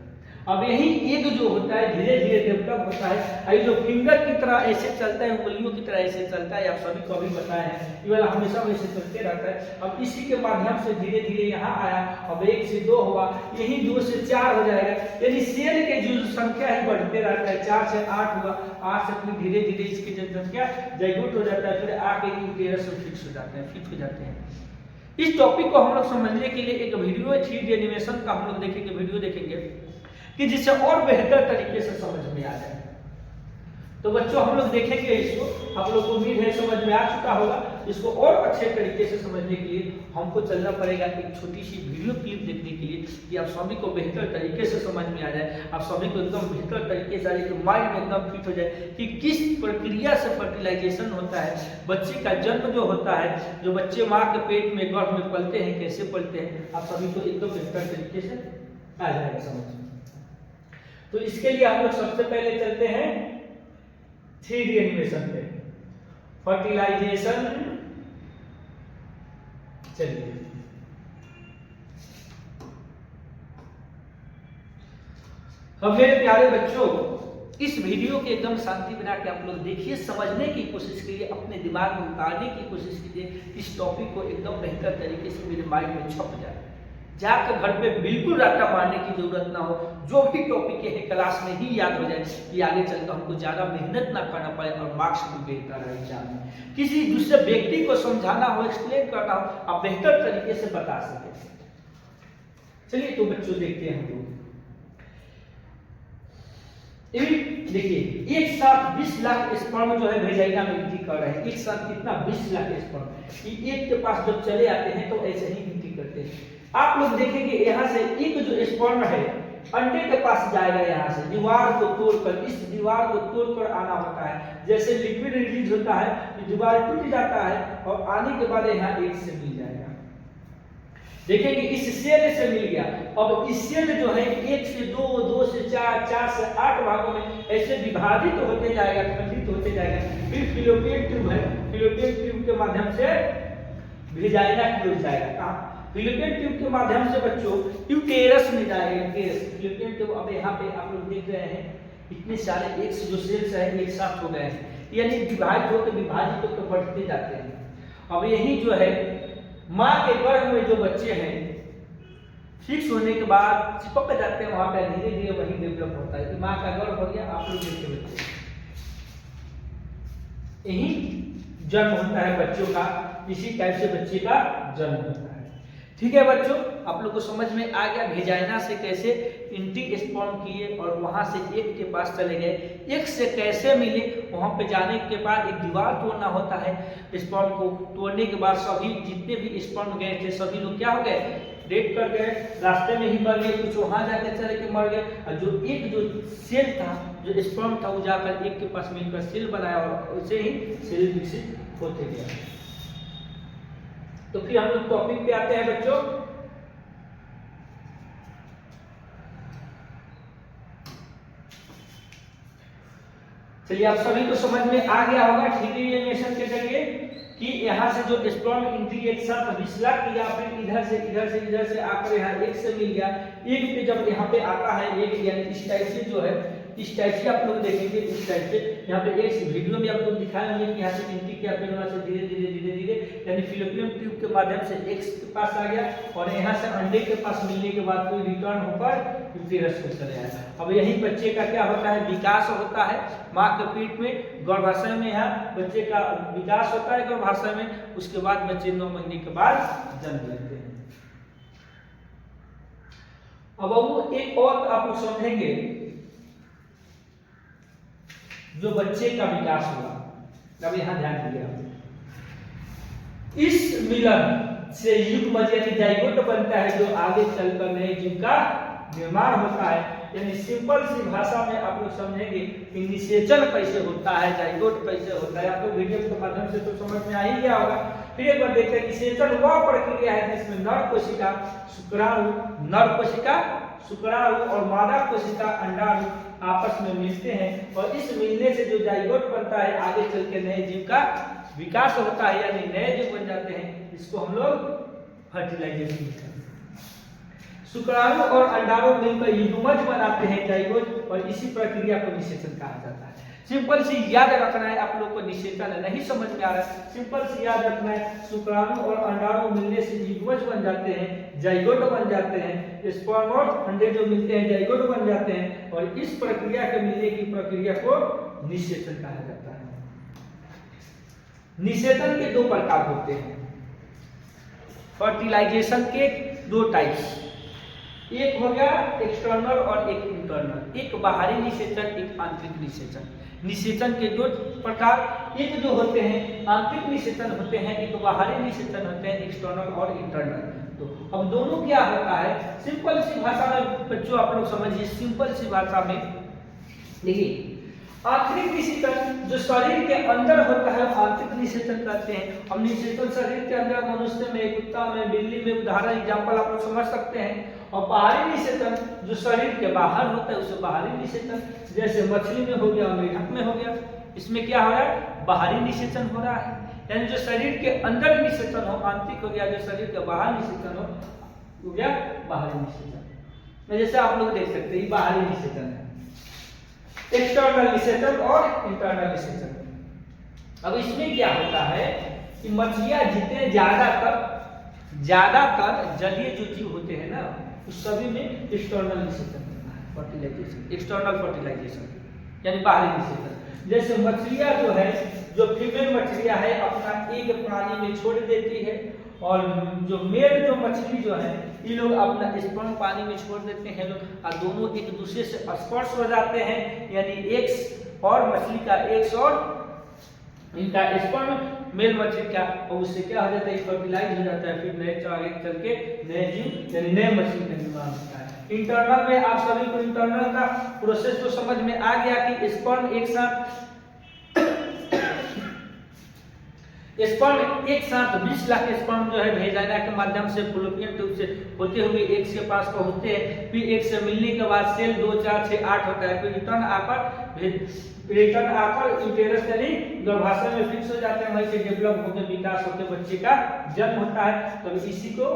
A: अब यही एग जो होता है धीरे धीरे डेवलप होता है। जो फिंगर की तरह ऐसे चलता है, उंगलियों की तरह ऐसे चलता है, आप सभी को भी बताया है, ये वाला हमेशा वैसे चलते रहता है। अब इसी के माध्यम से धीरे धीरे यहाँ आया, अब 1 से 2 हुआ, यही 2 से 4 हो जाएगा, यानी सेल के जो संख्या है बढ़ते रहता है। 4 से 8 हुआ, 8 से फिर धीरे धीरे इसकी जनसंख्या जाइगोट हो जाता है, फिर आके यूटेरस में फिक्स हो जाते हैं, फिट हो जाते हैं। इस टॉपिक को हम लोग समझने के लिए एक वीडियो 3D एनिमेशन का हम लोग देखेंगे, वीडियो देखेंगे कि जिससे और बेहतर तरीके से समझ में आ जाए। तो बच्चों हम लोग देखेंगे इसको, आप लोग को उम्मीद है समझ में आ चुका होगा। इसको और अच्छे तरीके से समझने के लिए हमको चलना पड़ेगा एक छोटी सी वीडियो क्लिप देखने के लिए, कि आप सभी को बेहतर तरीके से समझ में आ जाए, आप सभी को एकदम बेहतर तरीके से आ जाए, माइंड में एकदम फिट हो जाए कि किस प्रक्रिया से फर्टिलाइजेशन होता है, बच्चे का जन्म जो होता है, जो बच्चे माँ के पेट में गर्भ में पलते हैं, कैसे पलते हैं, आप सभी को एकदम बेहतर तरीके से आ जाएगा समझ में। तो इसके लिए हम लोग सबसे पहले चलते हैं 3D एनिमेशन पे, फर्टिलाइजेशन। चलिए अब मेरे प्यारे बच्चों इस वीडियो के एकदम शांति बना के आप लोग देखिए, समझने की कोशिश कीजिए, अपने दिमाग में उतारने की कोशिश कीजिए, इस टॉपिक को एकदम बेहतर तरीके से मेरे माइंड में छप जाए, जाकर घर पे बिल्कुल रट्टा मारने की जरूरत ना हो, जो भी टॉपिक है क्लास में ही याद हो जाए, कि आगे चलकर हमको ज्यादा मेहनत ना करना पड़े और मार्क्स भी बेहतर रहे एग्जाम में। किसी दूसरे व्यक्ति को समझाना हो, एक्सप्लेन करना हो, आप बेहतर तरीके से बता सके। चलिए तो बच्चों देखते हैं हम लोग, देखिए एक साथ 20 लाख स्पर्म जो है वेजाइना में एंट्री कर रहे हैं। एक साथ कितना 20 लाख स्पर्म एक के पास जब चले आते हैं तो ऐसे ही एंट्री करते हैं। आप लोग देखेंगे यहाँ से एक जो स्पर्म है अंडे के पास जाएगा, यहाँ से दीवार को तोड़कर, इस दीवार को तोड़कर आना होता है। जैसे लिक्विड रिलीज होता है, दीवार टूट जाता है और आने के बाद यहाँ एक से मिल जाएगा। देखिए कि इस सेल से मिल गया। अब इस सेल जो है 1 से 2, 2 से 4, 4 से 8 भागों में ऐसे विभाजित होते जाएगा, खंडित होते जाएगा। फिर फिलोपियन ट्यूब है, फिलोपियन ट्यूब के माध्यम से वेजाइना की ओर जाएगा। कहाँ? फिलोपियन ट्यूब के माध्यम से बच्चों यूटेरस में जाएगा। फिलोपियन ट्यूब अब यहाँ पे आप लोग देख रहे हैं इतने सारे एक से जो सेल्स है एक साथ हो गए हैं, यानी विभाजित होकर बढ़ते जाते हैं। अब यही जो है माँ के गर्भ में जो बच्चे हैं फिक्स होने के बाद चिपक जाते हैं, वहां पे धीरे धीरे वही डेवलप होता है। माँ का गर्भ हो गया, आप लोग देखते बच्चे, यही जन्म होता है बच्चों का, इसी टाइप से बच्चे का जन्म होता है। ठीक है बच्चों, आप लोग को समझ में आ गया वेजाइना से कैसे एंट्री स्पर्म किए और वहां से एक के पास चले गए, एक से कैसे मिले, वहां पे जाने के बाद एक दीवार तोड़ना होता है। स्पर्म को तोड़ने के बाद सभी जितने भी स्पर्म गए थे सभी लोग क्या हो गए, डेथ कर गए, रास्ते में ही मर गए, कुछ वहां जाके चले के मर गए। और जो एक जो सेल था, जो स्पर्म था, वो जाकर एक के पास मिलकर सेल बनाया और उसे ही सेल विकसित होते गया। तो फिर हम लोग टॉपिक पे आते हैं बच्चों। चलिए आप सभी को समझ में आ गया होगा 3D एनिमेशन के जरिए। कि यहाँ से जो स्पर्म एंट्री एक साथ 20 लाख किया, फिर इधर से आकर यहाँ एक से मिल गया, एक पे जब यहाँ पे आता है एक, यानी इस टाइप से जो है, इस टाइप से आप लोग देखेंगे, इस टाइप से यहाँ पे एक वीडियो में आप लोग दिखाए होंगे कि यहाँ से एंट्री किया, फिर वहाँ से धीरे धीरे यानी फिलोपियन ट्यूब के माध्यम से एक्स के पास आ गया, और यहाँ से अंडे के पास मिलने के बाद कोई रिटर्न होकर यूटेरस में चले आया। अब यही बच्चे का क्या होता है, विकास होता है माँ के पेट में, गर्भाशय में यहाँ बच्चे का विकास होता है गर्भाशय में। उसके बाद बच्चे 9 महीने के बाद जन्म लेते हैं। अब वो एक और आप लोग समझेंगे, जो बच्चे का विकास हुआ, अब यहाँ ध्यान दीजिए, इस मिलन से युग्म यानी जाइगोट बनता है, जो आगे चलकर नए जीव का निर्माण होता है। यानी सिंपल सी भाषा में आप लोग समझेंगे कि निषेचन कैसे होता है, जाइगोट कैसे होता है। आपको वीडियो के माध्यम से तो समझ में आ ही गया होगा। फिर एक बार देखते हैं, निषेचन वह प्रक्रिया है जिसमें नर कोशिका शुक्राणु और मादा कोशिका अंडाणु आपस में मिलते हैं, और इस मिलने से जो जाइगोट बनता है, आगे चल के नए जीव का विकास होता है, यानी नए जीव बन जाते हैं। इसको हम लोग फर्टिलाइजेशन कहते हैं। शुक्राणु और अंडाणु मिलकर युग्मज बनाते हैं जाइगोट, और इसी प्रक्रिया को निषेचन कहा जाता है। सिंपल सी याद रखना है, आप लोग को निषेचन नहीं समझ में आ रहा है, सिंपल सी याद रखना है, शुक्राणु और अंडाणु मिलने से युग्मज बन जाते हैं, जाइगोट बन जाते हैं, स्पर्म और अंडे जो मिलते हैं जाइगोट बन जाते हैं, और इस प्रक्रिया के मिलने की प्रक्रिया को निषेचन कहा जाता है। निषेचन के 2 प्रकार होते हैं, फर्टिलाइजेशन के 2 टाइप्स, एक हो गया एक्सटर्नल और एक इंटरनल, एक बाहरी निषेचन, एक आंतरिक निषेचन। निषेचन के 2 प्रकार, एक जो होते हैं आंतरिक निषेचन होते हैं, एक बाहरी निषेचन होते हैं, एक्सटर्नल और इंटरनल। तो अब दोनों क्या होता है, सिंपल सी भाषा में बच्चों आप लोग समझिए, सिंपल सी भाषा में देखिए, आंतरिक निषेचन जो शरीर के अंदर होता है आंतरिक निषेचन कहते हैं। हम निषेचन शरीर के अंदर मनुष्य में, कुत्ता में, बिल्ली में, उदाहरण एग्जाम्पल आप लोग समझ सकते हैं। और बाहरी निषेचन जो शरीर के बाहर होता है उसे बाहरी निषेचन, जैसे मछली में हो गया, मेढक में हो गया, इसमें क्या हो रहा है, बाहरी निषेचन हो रहा है। यानी जो शरीर के अंदर निषेचन हो आंतरिक हो गया, जो शरीर के बाहर निषेचन हो गया बाहरी निषेचन। जैसे आप लोग देख सकते हैं बाहरी निषेचन है, एक्सटर्नल निषेचन और इंटरनल निषेचन। अब इसमें क्या होता है कि मछलियां जितने ज्यादातर जलीय जो जीव होते हैं ना, उस सभी में एक्सटर्नल निषेचन होता है, फर्टिलाइजेशन, एक्सटर्नल फर्टिलाइजेशन यानी बाहरी निषेचन। जैसे मछलियां जो है, जो फीमेल मछलियां है अपना एग पानी में छोड़ देती है, और जो मेल जो मछली जो है ये लोग अपना स्पर्म पानी में छोड़ देते हैं लोग, और दोनों एक दूसरे से स्पर्श हो जाते हैं, यानी एग्स और मछली का एग्स और इनका स्पर्म मेल मछली का, और उससे क्या हो जाता है, फर्टिलाइज हो जाता है, फिर नए आगे चल के नए जीव यानी नए मछली का निर्माण होता है। इंटरनल में आप सभी को इंटरनल का प्रोसेस तो समझ में आ गया कि स्पर्म एक साथ 20 लाख स्पर्म जो है भेजाइना के माध्यम से फॉलोपियन ट्यूब से होते हुए एग्स के पास पहुंचते हैं, फिर एग्स से मिलने के बाद सेल 2, 4, 6, 8 होता है, फिर रिटर्न आकर यूटेरस यानी गर्भाशय में फिक्स हो जाते हैं, वहीं से डेवलप होकर विकास होकर बच्चे का जन्म होता है। तो इसी को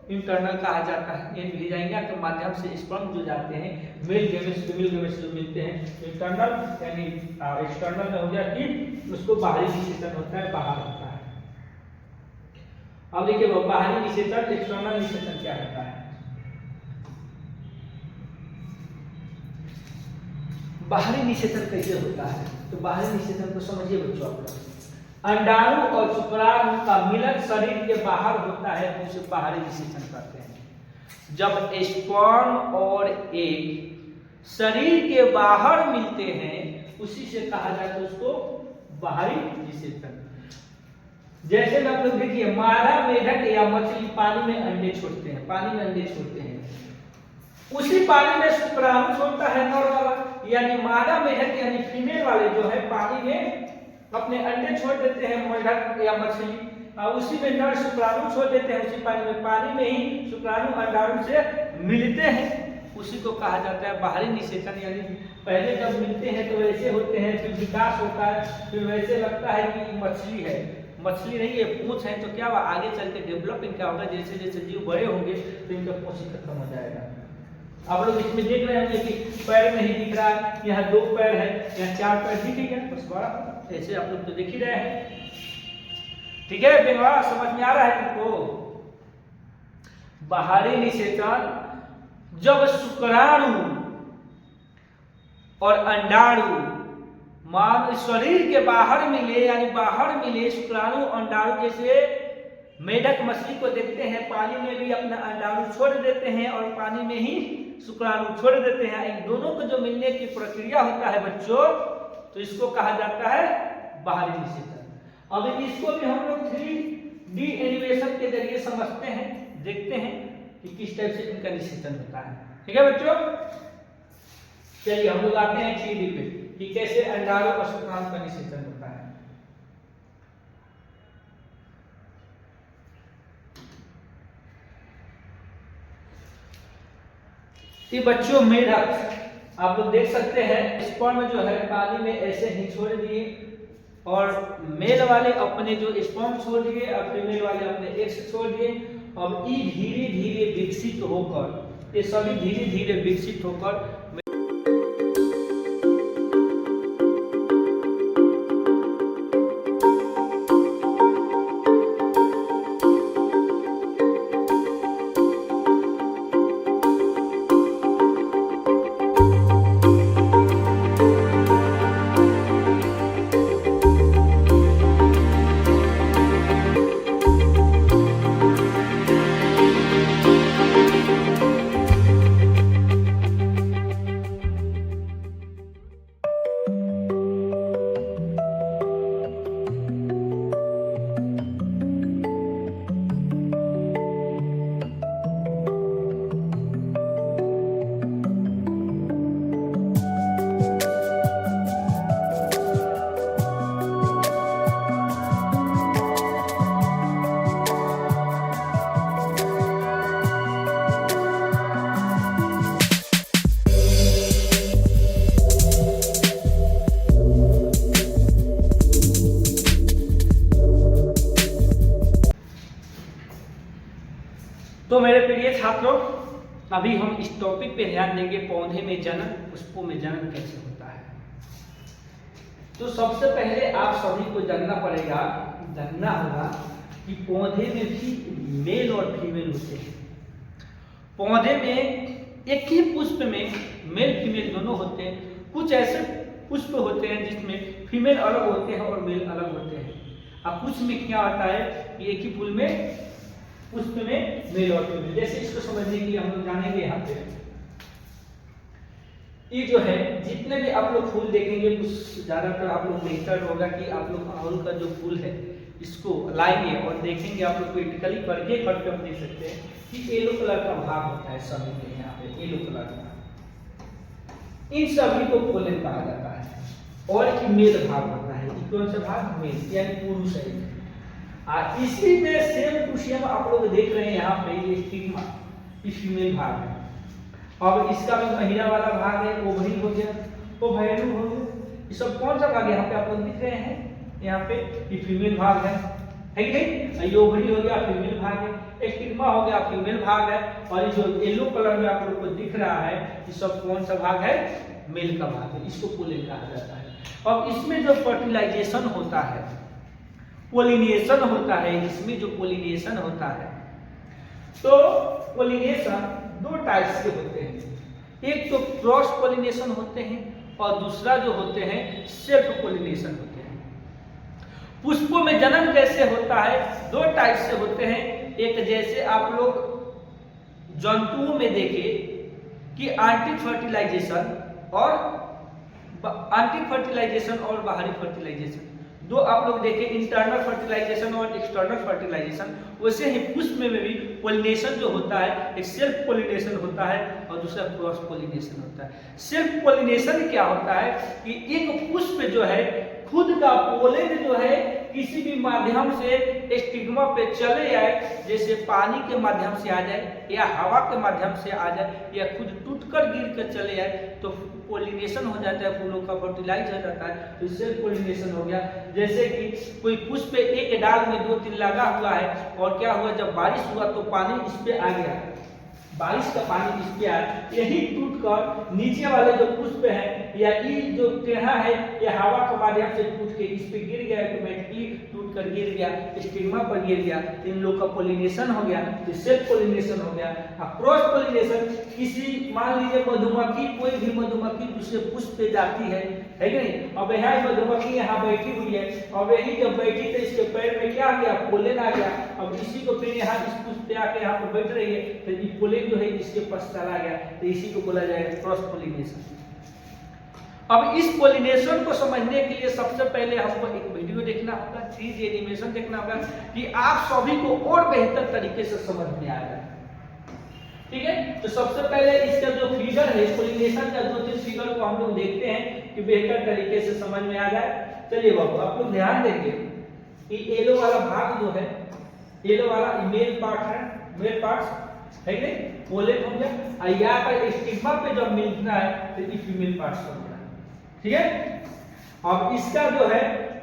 A: इंटरनल कहा जाता है। ये भेजाइना के माध्यम से स्पर्म जो जाते हैं, मेल गेमेट्स फीमेल गेमेट्स जो मिलते हैं, इंटरनल यानी एक्सटर्नल में हो गया कि उसको बाहरी निषेचन होता है, बाहर होता है। अब देखिए बाहरी निषेचन, एक्सटर्नल निषेचन क्या होता है। बाहरी निषेचन कैसे होता है, तो बाहरी निषेचन को समझिए बच्चों आप लोग। अंडाणु और शुक्राणु का मिलन शरीर के बाहर होता है, उसे बाहरी निषेचन कहते हैं। जब स्पर्म और एग शरीर के बाहर मिलते हैं, उसी से कहा जाता है उसको बाहरी निषेचन। जैसे आप लोग देखिए, मादा मेढक या मछली पानी में अंडे छोड़ते हैं, पानी में अंडे छोड़ते हैं, उसी पानी में शुक्राणु छोड़ता है नर वाला, यानी मादा मेढक यानी फीमेल वाले जो है पानी में अपने अंडे छोड़ देते हैं, मेढक या मछली, और उसी में नर शुक्राणु छोड़ देते हैं, उसी पानी में ही शुक्राणु अंडाणु से मिलते हैं, उसी को कहा जाता है बाहरी निषेचन। यानी पहले जब मिलते हैं तो वैसे होते हैं, फिर विकास होता है, फिर वैसे लगता है कि मछली है, मछली नहीं है, पूंछ है, तो क्या हुआ आगे चल के डेवलप इनका होगा, जैसे जैसे जीव बड़े होंगे तो इनका पूंछ ही खत्म हो जाएगा। आप लोग इसमें देख रहे होंगे कि पैर नहीं दिख रहा है, यहाँ 2 पैर है, यहाँ 4 पैर दिखेगा, बस बड़ा ऐसे आप लोग तो देख ही रहे हैं। ठीक है बेनवा, समझ में आ रहा है तुमको? बाहरी निषेचन जब शुक्राणु और अंडाणु मान शरीर के बाहर मिले, यानी बाहर मिले शुक्राणु अंडाणु, जैसे मेढक मछली को देखते हैं पानी में भी अपना अंडाणु छोड़ देते हैं और पानी में ही शुक्राणु छोड़ देते हैं, इन दोनों को जो मिलने की प्रक्रिया होता है बच्चों, तो इसको कहा जाता है बाहरी निषेचन। अब इसको भी हम लोग 3D एनिमेशन के जरिए समझते हैं, देखते हैं कि किस टाइप से इनका निषेचन होता है। ठीक है बच्चों, चलिए हम लोग आते हैं 3D पे कि कैसे अंडाणु और शुक्राणु का निषेचन होता है। ये बच्चों मेढक आप लोग देख सकते हैं, स्पर्म जो है पानी में ऐसे ही छोड़ दिए और मेल वाले अपने जो स्पर्म छोड़ दिए और फीमेल वाले अपने एग्स छोड़ दिए। अब ये धीरे धीरे विकसित होकर, ये सभी धीरे धीरे विकसित होकर तो मेरे प्रिय छात्रों, अभी हम इस टॉपिक पे ध्यान देंगे, पौधे में जनन, पुष्पों में जनन कैसे होता है। तो सबसे पहले आप सभी को जानना होगा कि पौधे में भी मेल और फीमेल होते हैं। पौधे में एक ही पुष्प में मेल फीमेल दोनों होते हैं। कुछ ऐसे पुष्प होते हैं जिसमें फीमेल अलग होते हैं और मेल अलग होते हैं। अब कुछ में क्या होता है कि एक ही फूल में पुष्प में मेल और फीमेल, जैसे इसको समझने के लिए हम लोग जानेंगे यहाँ पे, ये जो है जितने भी आप लोग फूल देखेंगे, कुछ ज्यादातर आप लोग बेहतर होगा कि आप लोग अड़हुल का जो फूल है इसको लाएंगे और देखेंगे, आप लोग क्रिटिकली करके कट कर देख सकते हैं कि येलो कलर का भाग होता है सभी के यहाँ पे, येलो कलर का, इन सभी को पोलन कहा जाता है। और एक मेल भाग होता है, कौन सा भाग? मेल, यानी पुरुष है। इसी में सेम टू सेम आप लोग देख रहे हैं यहाँ पे ये स्टिग्मा, ये फीमेल भाग है। अब इसका भी महिला वाला भाग है, ओवरी हो गया, ओवैल्यू हो गया, ये सब कौन सा भाग है यहाँ पे आप लोग दिख रहे हैं, यहाँ पे ये फीमेल भाग है कि नहीं? ये ओवरी हो गया, फीमेल भाग है, स्टिग्मा हो गया, फीमेल भाग है, और ये जो येलो कलर में आप लोग को दिख रहा है ये सब कौन सा भाग है? मेल का भाग है, इसको पोलन कहा जाता है। अब इसमें जो फर्टिलाइजेशन होता है, पोलिनेशन होता है, इसमें जो पोलिनेशन होता है, तो पोलिनेशन 2 टाइप्स के होते हैं। एक तो क्रॉस पोलिनेशन होते हैं और दूसरा जो होते हैं सेल्फ पोलिनेशन होते हैं। पुष्पों में जनन कैसे होता है? 2 टाइप से होते हैं। एक जैसे आप लोग जंतुओं में देखे कि आंतरिक फर्टिलाइजेशन और बाहरी फर्टिलाइजेशन, 2 आप लोग देखें, इंटरनल फर्टिलाइजेशन और एक्सटर्नल फर्टिलाइजेशन। वैसे ही पुष्प में भी पोलिनेशन जो होता है, एक सेल्फ पोलिनेशन होता है और दूसरा क्रॉस पोलिनेशन होता है। सेल्फ पोलिनेशन क्या होता है कि एक पुष्प जो है खुद का पोलन जो है किसी भी माध्यम से स्टिग्मा पे चले आए, जैसे पानी के माध्यम से आ जाए या हवा के माध्यम से आ जाए या खुद टूटकर गिर कर चले आए, तो पोलिनेशन हो जाता है, फूलों का फर्टिलाइज हो जाता है, तो सेल्फ पोलिनेशन हो गया। जैसे कि कोई पुष्प एक डाल में 2-3 लगा हुआ है और क्या हुआ, जब बारिश हुआ तो पानी इस पे आ गया, बारिश का पानी इस पे आया, यही टूटकर नीचे वाले जो पुष्प है या ये जो टेढ़ा है ये हवा के माध्यम से टूट के इस पे गिर गया, ऑटोमेटिकली टूट कर गिर गया, स्टिग्मा पर गिर गया, इन लोग का पोलिनेशन हो गया, सेल्फ पोलिनेशन हो गया। क्रॉस पोलिनेशन, किसी मान लीजिए मधुमक्खी, कोई भी मधुमक्खी दूसरे पुष्प पे जाती है कि नहीं। अब यहाँ मधुमक्खी यहाँ बैठी हुई है, अब यही जब बैठी तो इसके पैर में क्या आ गया, पोलन आ गया। अब इसी को फिर यहाँ इस पुष्प पे आके यहाँ पर बैठ रही है, तो ये पोलन जो है इसके पास चला गया, तो इसी को बोला जाएगा क्रॉस पोलिनेशन। अब इस पोलिनेशन को समझने के लिए सबसे पहले हमको एक वीडियो देखना होगा, 3D एनिमेशन देखना होगा, कि आप सभी को और बेहतर तरीके से समझ में आ जाए। ठीक है, तो सबसे पहले इसका जो फिगर है पोलिनेशन का, 2-3 फिगर को हम लोग देखते हैं कि बेहतर तरीके से समझ में आ जाए। चलिए बाबू, आप लोग ध्यान देंगे कि येलो वाला भाग जो है, येलो वाला मेल पार्ट है, मेल पार्ट है कि पोलन हो गया, और यहाँ पर स्टिग्मा पे जब मिलता है तो ये फीमेल पार्ट्स हो गया। ठीक है, अब इसका जो है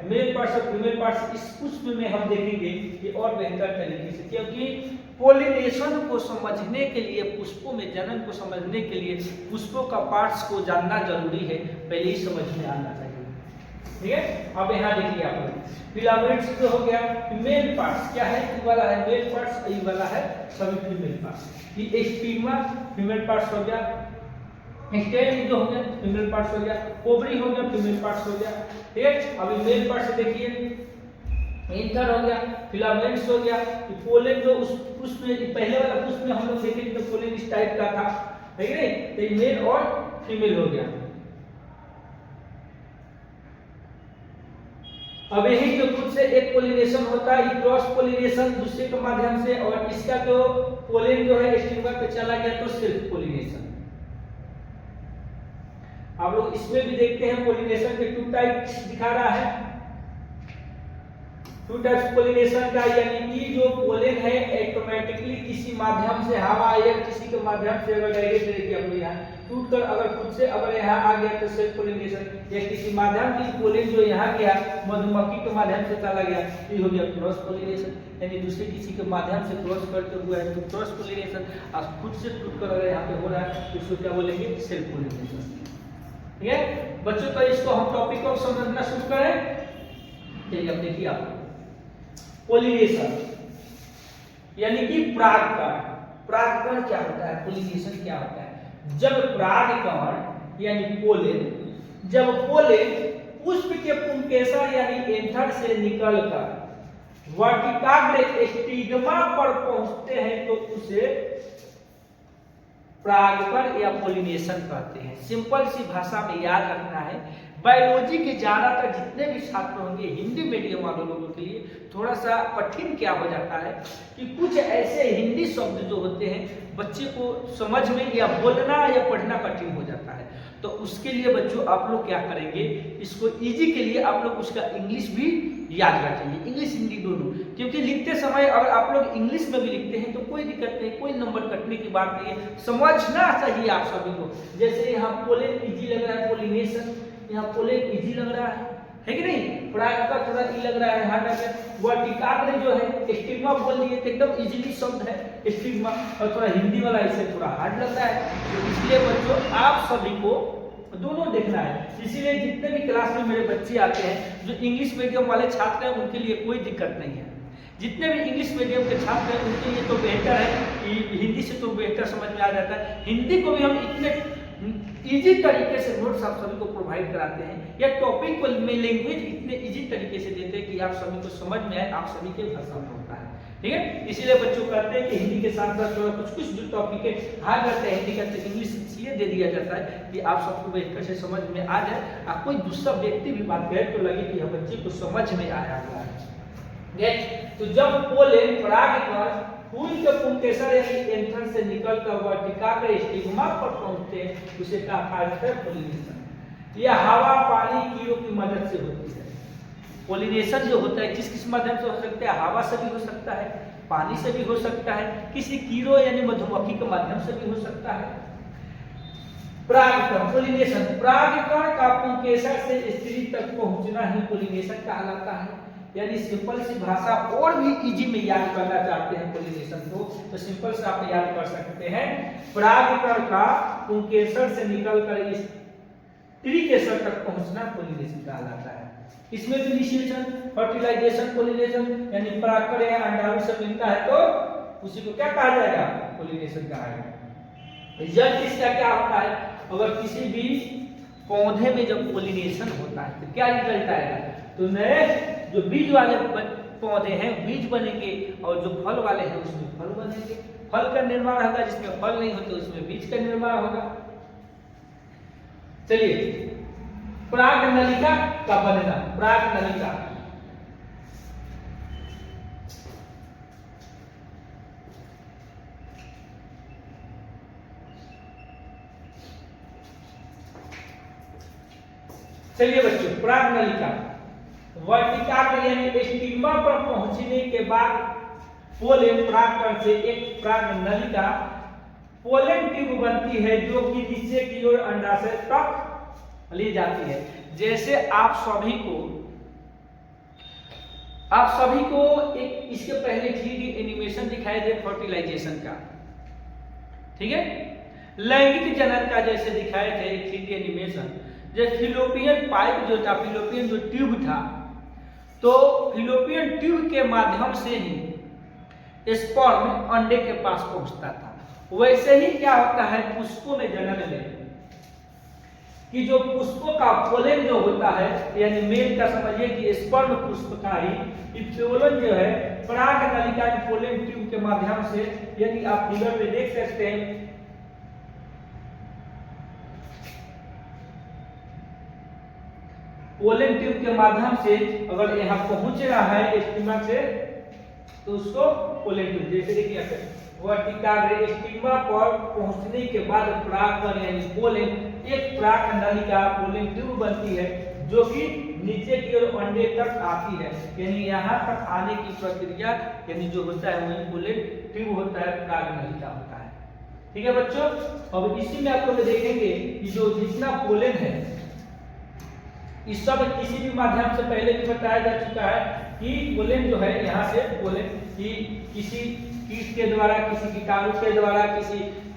A: मेल पार्ट्स और फीमेल पार्ट्स इस पुष्प में हम देखेंगे कि और बेहतर तरीके से, क्योंकि पोलिनेशन को समझने के लिए, पुष्पों में जनन को समझने के लिए पुष्पों का पार्ट्स को जानना जरूरी है, पहले ही समझ में आना चाहिए। ठीक है, अब यहाँ देखिए आप लोग फिलामेंट्स जो हो गया, फीमेल पार्ट्स क्या है, ये वाला है मेल पार्ट्स, ये वाला है सभी फीमेल पार्ट्स। ये स्टिग्मा फीमेल पार्ट्स हो गया, स्टेम जो हो गया फीमेल पार्ट्स हो गया, ओवरी हो गया फीमेल पार्ट्स हो गया। ठीक है, अभी मेल पार्ट्स देखिए, इंटर हो गया, फिलामेंट्स हो गया, पोलन जो उस पुष्प में, पहले वाला पुष्प में हम लोग देखेंगे तो पोलन इस टाइप का था, है कि नहीं, तो मेल और फीमेल हो गया। अब यही जो खुद से एक पोलिनेशन होता है, क्रॉस पोलिनेशन दूसरे के माध्यम से, और इसका जो पोलन जो है स्टिग्मा पे चला गया तो सेल्फ पोलिनेशन। आप लोग इसमें भी देखते हैं पोलिनेशन के 2 टाइप्स दिखा रहा है, 2 टाइप्स पोलिनेशन का, यानी कि जो पोलन है ऑटोमेटिकली किसी माध्यम से, हवा या किसी के माध्यम से अगर डायरेक्ट देखिए आप लोग यहाँ टूट कर अगर खुद से अगर यहाँ आ गया तो सेल्फ पोलिनेशन, या किसी माध्यम की पोलन जो यहाँ गया मधुमक्खी के माध्यम से चला गया, ये हो गया क्रॉस पोलिनेशन, यानी दूसरे किसी के माध्यम से क्रॉस करते हुए है तो क्रॉस पोलिनेशन। और खुद से टूट कर अगर यहाँ पे हो रहा है तो इसको क्या बोलेंगे, सेल्फ पोलिनेशन। ठीक है बच्चों, तो इसको हम टॉपिक को समझना शुरू करें। चलिए अब देखिए आप, पोलिनेशन यानी कि परागकण। परागकण क्या होता है, पोलिनेशन क्या होता है, जब परागकण यानी पोलन, जब पोलन पुष्प के पुंकेसर यानी एंथर से निकलकर वर्टिकाग्र स्टिग्मा पर पहुंचते हैं तो उसे परागकण या पोलिनेशन कहते हैं। सिंपल सी भाषा में याद रखना है। बायोलॉजी के ज्यादातर जितने भी छात्र होंगे, हिंदी मीडियम वालों लोगों के लिए थोड़ा सा कठिन क्या हो जाता है कि कुछ ऐसे हिंदी शब्द जो होते हैं बच्चे को समझ में या बोलना या पढ़ना कठिन हो जाता है। तो उसके लिए बच्चों आप लोग क्या करेंगे, इसको इजी के लिए आप लोग उसका इंग्लिश भी याद रखेंगे, इंग्लिश हिंदी दोनों, क्योंकि लिखते समय अगर आप लोग इंग्लिश में भी लिखते हैं तो कोई दिक्कत नहीं, कोई नंबर कटने की बात नहीं है, समझना चाहिए आप सभी को। जैसे यहाँ पोलन इजी लग रहा है, पोलिनेशन, यहाँ पोलन इजी लग रहा है कि नहीं, परागकण थोड़ा ई लग रहा है हार्ड है। वर्टिकाग्र जो है स्टिग्मा बोल दिए तो एकदम इजीली शब्द है स्टिग्मा, और थोड़ा हिंदी वाला इसे थोड़ा हार्ड लगता है। तो इसलिए बच्चों आप सभी को दोनों देखना है। इसीलिए जितने भी क्लास में मेरे बच्चे आते हैं जो इंग्लिश मीडियम वाले छात्र हैं उनके लिए कोई दिक्कत नहीं है, जितने भी इंग्लिश मीडियम के छात्र हैं उनके लिए तो बेहतर है, हिंदी से तो बेहतर समझ में आ जाता है। हिंदी को भी हम इतने इजी तरीके से नोट्स आप सभी को प्रोवाइड कराते हैं, या टॉपिक को में लैंग्वेज इतने इजी तरीके से देते हैं कि आप सभी को समझ में आए, आप सभी के भाषा में होता है। ठीक है, इसीलिए बच्चों कहते हैं कि हिंदी के साथ साथ थोड़ा कुछ जो टॉपिक है हार्ड रहते हैं हिंदी का, तो इंग्लिश इसलिए दे दिया जाता है कि आप सबको बेहतर से समझ में आ जाए, आप कोई दूसरा व्यक्ति भी बात कहे तो लगे कि यह बच्चे को समझ में आया हुआ है। तो जब पोलन परागकण फूल के पुंकेसर यानी एंथर से निकलकर वर्टिकाग्र स्टिग्मा पर पहुंचते हैं उसे कहा जाता है पोलिनेशन। यह हवा, पानी, कीड़ों की मदद से होती है। पोलिनेशन जो होता है किस माध्यम से हो सकता है? हवा से भी हो सकता है, पानी से भी हो सकता है, किसी कीड़ों यानी मधुमक्खी के माध्यम से भी हो सकता है। परागकण पोलिनेशन, परागकण का पुंकेसर से स्त्री तक पहुंचना ही पोलिनेशन कहलाता है। यानी सिंपल सी भाषा और भी इजी में याद करना चाहते हैं पोलिनेशन को तो सिंपल से आप याद कर सकते हैं। परागकण का पुंकेसर से निकलकर स्त्री केसर तक पहुंचना पोलिनेशन कहलाता है। इसमें भी निषेचन, फर्टिलाइजेशन, पोलिनेशन यानी परागकण या अंडाणु से मिलता है तो उसी को क्या कहा जाएगा? पोलिनेशन कहा जाएगा। रिजल्ट इसका क्या होता है? अगर किसी भी पौधे में जब पोलिनेशन होता है तो क्या रिजल्ट आएगा? तो नए जो बीज वाले पौधे हैं बीज बनेंगे और जो फल वाले हैं उसमें फल बनेंगे। फल का निर्माण होगा, जिसमें फल नहीं होते उसमें बीज का निर्माण होगा। चलिए पराग नलिका का बनना, पराग नलिका चलिए बच्चों, पराग नलिका वर्टिकल यानी स्टिग्मा पर पहुंचने के बाद पोलन परागकण से एक पराग नलिका पोलन ट्यूब बनती है जो कि नीचे की ओर अंडाशय तक ली जाती है। जैसे आप सभी को एक इसके पहले 3D एनिमेशन दिखाई दे फर्टिलाइजेशन का, ठीक है, लैंगिक जनन का जैसे दिखाए थे एक 3D एनिमेशन। जैसे फिलोपियन पाइप जो था, फिलोपियन जो ट्यूब था, तो फिलोपियन ट्यूब के माध्यम से ही स्पर्म अंडे के पास पहुंचता था। वैसे ही क्या होता है पुष्पों में जनन में कि जो पुष्पों का पोलन जो होता है यानी मेल का समझिए कि स्पर्म पुष्प का ही पोलन जो है पराग नलिका के पोलन ट्यूब के माध्यम से, यदि आप फिगर में देख सकते हैं पोलन ट्यूब के माध्यम से अगर यहाँ पहुंच रहा है स्टिग्मा से तो उसको पोलन ट्यूब, जैसे देखिए वर्टिकल स्टिग्मा पर पहुंचने के बाद परागकण यानी पोलन एक पराग नलिका पोलन ट्यूब बनती है जो कि नीचे की ओर अंडे तक आती है। यानी यहाँ तक आने की प्रक्रिया यानी जो होता है वही पोलन ट्यूब होता है, पराग नलिका होता है। ठीक है बच्चों, अब इसी में आप लोग देखेंगे कि जो जितना पोलन है इस सब किसी भी माध्यम से पहले भी बताया जा चुका है कि पोलन जो है यहाँ से पोलन की किसी कीट के द्वारा, किसी कीटाणु के द्वारा,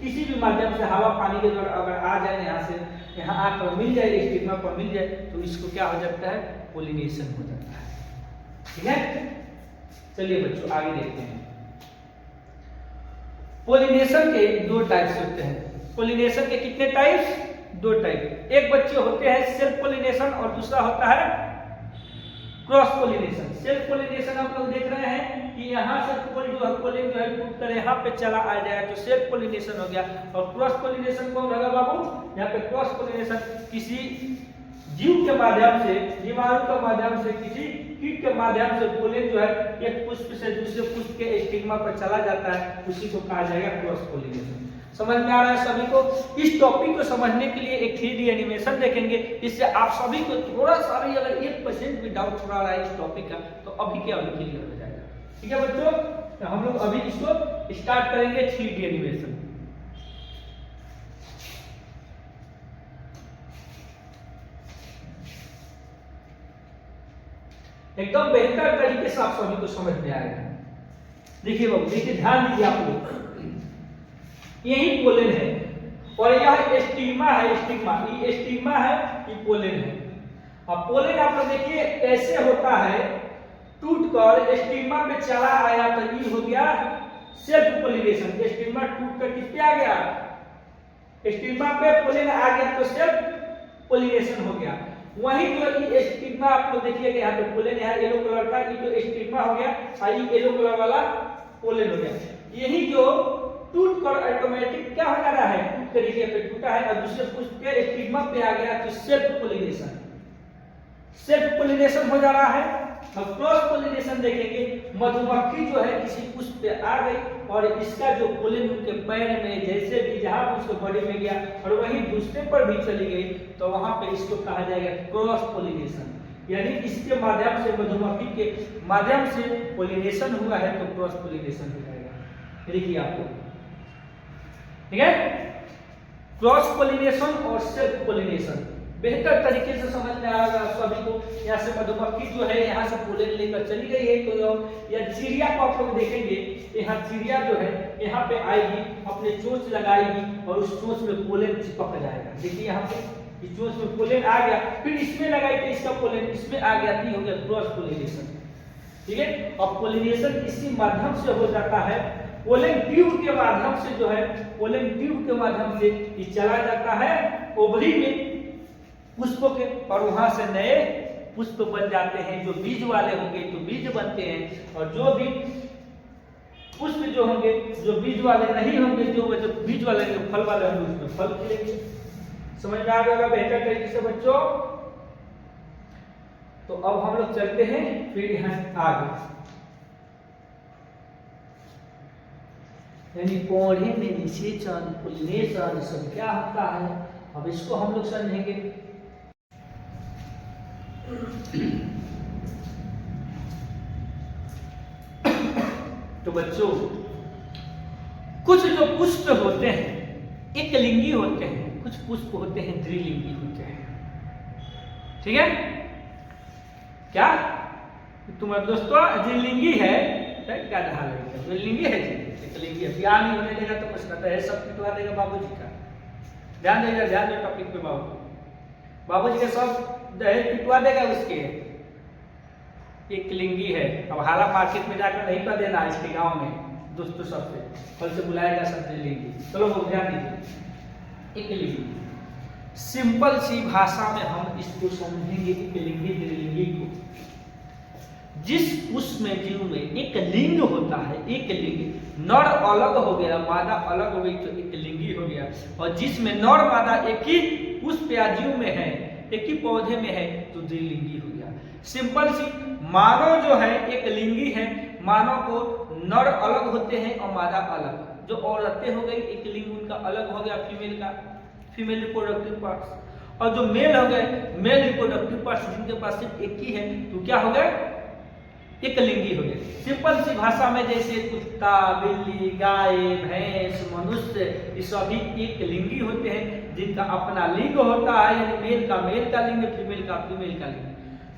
A: किसी भी माध्यम से हवा पानी के द्वारा अगर आ जाए यहाँ से यहाँ आकर मिल जाए स्टिग्मा पर मिल जाए तो इसको क्या हो जाता है? पोलिनेशन हो जाता है। ठीक है, चलिए बच्चों आगे देखते हैं। पोलिनेशन के दो टाइप्स होते हैं। पोलिनेशन के कितने टाइप्स? दो टाइप। एक बच्चे होते हैं सेल्फ पोलिनेशन और दूसरा होता है क्रॉस पोलिनेशन। सेल्फ पोलिनेशन आप लोग देख रहे हैं कि यहाँ से पोलन जो है टूट कर यहाँ पे चला आ जाएगा तो सेल्फ पोलिनेशन हो गया। और क्रॉस पोलिनेशन कौन होगा बाबू? यहाँ पे क्रॉस पोलिनेशन किसी जीव के माध्यम से, जीवाणु के माध्यम से, किसी कीट के माध्यम से पोलन जो है एक पुष्प से दूसरे पुष्प के स्टिग्मा पर चला जाता है, उसी को कहा जाएगा क्रॉस पोलिनेशन। समझ में आ रहा है सभी को? इस टॉपिक को समझने के लिए एक 3D एनिमेशन देखेंगे, इससे आप सभी को थोड़ा सा भी अगर 1% भी डाउट हो रहा है इस टॉपिक का तो अभी के अभी क्लियर हो जाएगा। ठीक है बच्चों, तो हम लोग अभी इसको स्टार्ट करेंगे 3D एनिमेशन। एकदम बेहतर तरीके से आप सभी को समझ में आएगा। देखिए बाबू, देखिए ध्यान दीजिए आप लोग, यही पोलन है और यह स्टिग्मा है। स्टिग्मा ये स्टिग्मा है, ये पोलन है। अब पोलन आप लोग देखिए कैसे होता है, टूटकर स्टिग्मा पे चला आया तो ये हो गया सेल्फ पोलिनेशन। स्टिग्मा टूटकर किस पे आ गया? स्टिग्मा पे पोलन आ गया तो सेल्फ पोलिनेशन हो गया। वहीं जो ये स्टिग्मा आप लोग देखिएगा यहाँ पे पोलन है येलो कलर का, ये जो स्टिग्मा हो गया और ये येलो कलर वाला पोलन हो गया। यही जो टूट कर ऑटोमेटिक क्या हो जा रहा है? टूट तरीके पे टूटा है और दूसरे पुष्प के स्टिग्मा पे आ गया तो सेल्फ पोलिनेशन, सेल्फ पोलिनेशन हो जा रहा है। अब क्रॉस पोलिनेशन देखेंगे, मधुमक्खी जो है किसी पुष्प पे आ गई और इसका जो पोलन उनके पैर में जैसे भी जहां उसके बॉडी में गया और वहीं दूसरे पर भी चली गई तो वहां पे इसको कहा जाएगा क्रॉस पोलिनेशन। यानी इसके माध्यम से, मधुमक्खी के माध्यम से पोलिनेशन हुआ है तो क्रॉस पोलिनेशन हो जाएगा। देखिए आपको, ठीक है, क्रॉस पोलिनेशन और सेल्फ पोलिनेशन बेहतर तरीके से समझ में आएगा सभी को। यहाँ से मधुमक्खी जो है यहाँ से पोलन लेकर चली गई है, तो या चिड़िया को आप लोग देखेंगे, यहाँ चिड़िया जो है यहाँ पे आएगी, अपने चोंच लगाएगी और उस चोंच में पोलन चिपक जाएगा। देखिए यहाँ पे इस चोंच में पोलन आ गया, फिर इसमें लगाई तो इसका पोलन इसमें आ गया, तो हो गया क्रॉस पोलिनेशन। ठीक है, और पोलिनेशन इसी माध्यम से हो जाता है, पोलन ट्यूब के माध्यम से जो है, पोलन ट्यूब के माध्यम से ये चला जाता है ओवरी में पुष्पों के, और वहां से नए पुष्प बन जाते हैं। जो बीज वाले होंगे तो बीज बनते हैं, और जो भी पुष्प जो होंगे, जो बीज वाले नहीं होंगे, जो बीज वाले जो फल वाले होंगे उसमें फल खिलेंगे। समझ में आ गया बेहतर तरीके से बच्चों? तो अब हम लोग चलते हैं फिर यहाँ आगे, यानी पौधे में निषेचन, पोलिनेशन सब क्या होता है, अब इसको हम लोग समझेंगे। तो बच्चों, कुछ जो पुष्प होते हैं एकलिंगी होते हैं, कुछ पुष्प होते हैं द्विलिंगी होते हैं। ठीक है, क्या तुम्हारे दोस्तों द्विलिंगी है क्या ढाल है, द्विलिंगी है जी, एकलिंगी है। ब्याह नहीं होने देगा तो कुछ कहता है, सब पिटवा देगा बाबूजी का। ध्यान देगा, ध्यान दो टॉपिक पे बाबूजी के सब दहेज पिटवा देगा उसके। एक लिंगी है, अब हाला मार्केट में जाकर नहीं कर देना इसके गांव में दोस्तों सबसे, कल से बुलाएगा सब लिंगी। चलो वो ध्यान दीजिए, एक लिंगी सिंपल सी भाषा में हम इसको समझेंगे। एक लिंगी द्विलिंगी को, जिस पुष्प में जीव में एक लिंग होता है, एक लिंग, नर अलग हो गया मादा अलग हो गई तो एक लिंगी हो गया, और जिसमें नर मादा एक ही पुष्प या जीव में है, एक ही पौधे में है तो द्विलिंगी हो गया। सिंपल सी, मानव जो है एक लिंगी है, मानव को नर अलग होते हैं और मादा अलग। जो औरतें हो गई एक लिंग उनका अलग हो गया, फीमेल का, फीमेल रिप्रोडक्टिव पार्ट्स, और जो मेल हो गए मेल रिप्रोडक्टिव पार्ट्स जिनके पास सिर्फ एक ही है तो क्या हो गए, एक लिंगी हो गए। सिंपल सी भाषा में जैसे कुत्ता, बिल्ली, गाय, भैंस, मनुष्य, ये सभी एक लिंगी होते हैं जिनका अपना लिंग होता है, यानी मेल का मेल का लिंग, फीमेल का फीमेल का लिंग।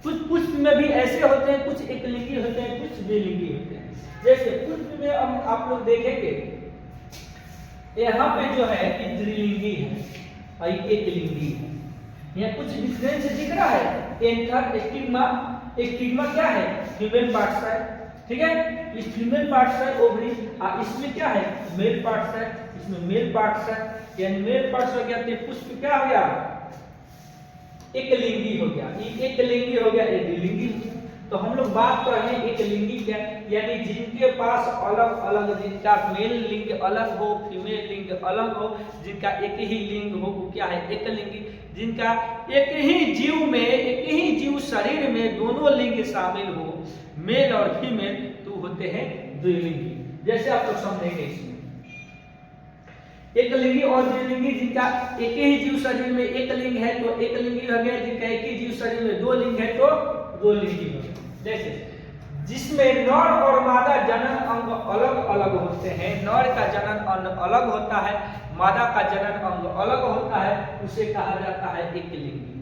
A: कुछ पुष्प में भी ऐसे होते हैं, कुछ एक लिंगी होते हैं, कुछ द्विलिंगी होते हैं। जैसे पुष्प में आप लोग देखेंगे यहाँ पे जो है द्विलिंगी है और एक लिंगी है। यहाँ कुछ डिफरेंस दिख रहा है। एंथर स्टिग्मा, स्टिग्मा क्या है, फीमेल पार्ट्स है, ठीक है, इस फीमेल पार्ट्स है ओवरी, और इसमें क्या है, मेल पार्ट्स है, इसमें मेल पार्ट्स है, यानी मेल पार्ट्स हो गया तो पुष्प क्या हो गया, एक लिंगी हो गया। एक लिंगी हो गया, एक द्विलिंगी। तो हम लोग बात कर रहे हैं एक लिंगी क्या, यानी जिनके पास अलग अलग, जिनका मेल लिंग अलग हो, फीमेल लिंग अलग हो, जिनका एक ही लिंग हो वो क्या है, एक लिंगी। जिनका एक ही जीव में, एक ही जीव शरीर में दोनों लिंग शामिल हो, मेल और फीमेल, तो होते हैं द्विलिंगी। जैसे आप लोग समझेंगे इसमें एक लिंगी और द्विलिंगी, जिनका एक ही जीव शरीर में एक लिंग है तो एक लिंगी हो गया, जिनका एक ही जीव शरीर में दो लिंग है तो दो लिंगी हो गया। जैसे जिसमें नर और मादा जनन अंग अलग अलग होते हैं, नर का जनन अंग अलग होता है, मादा का जनन अंग अलग होता है, उसे कहा जाता है एक लिंगी।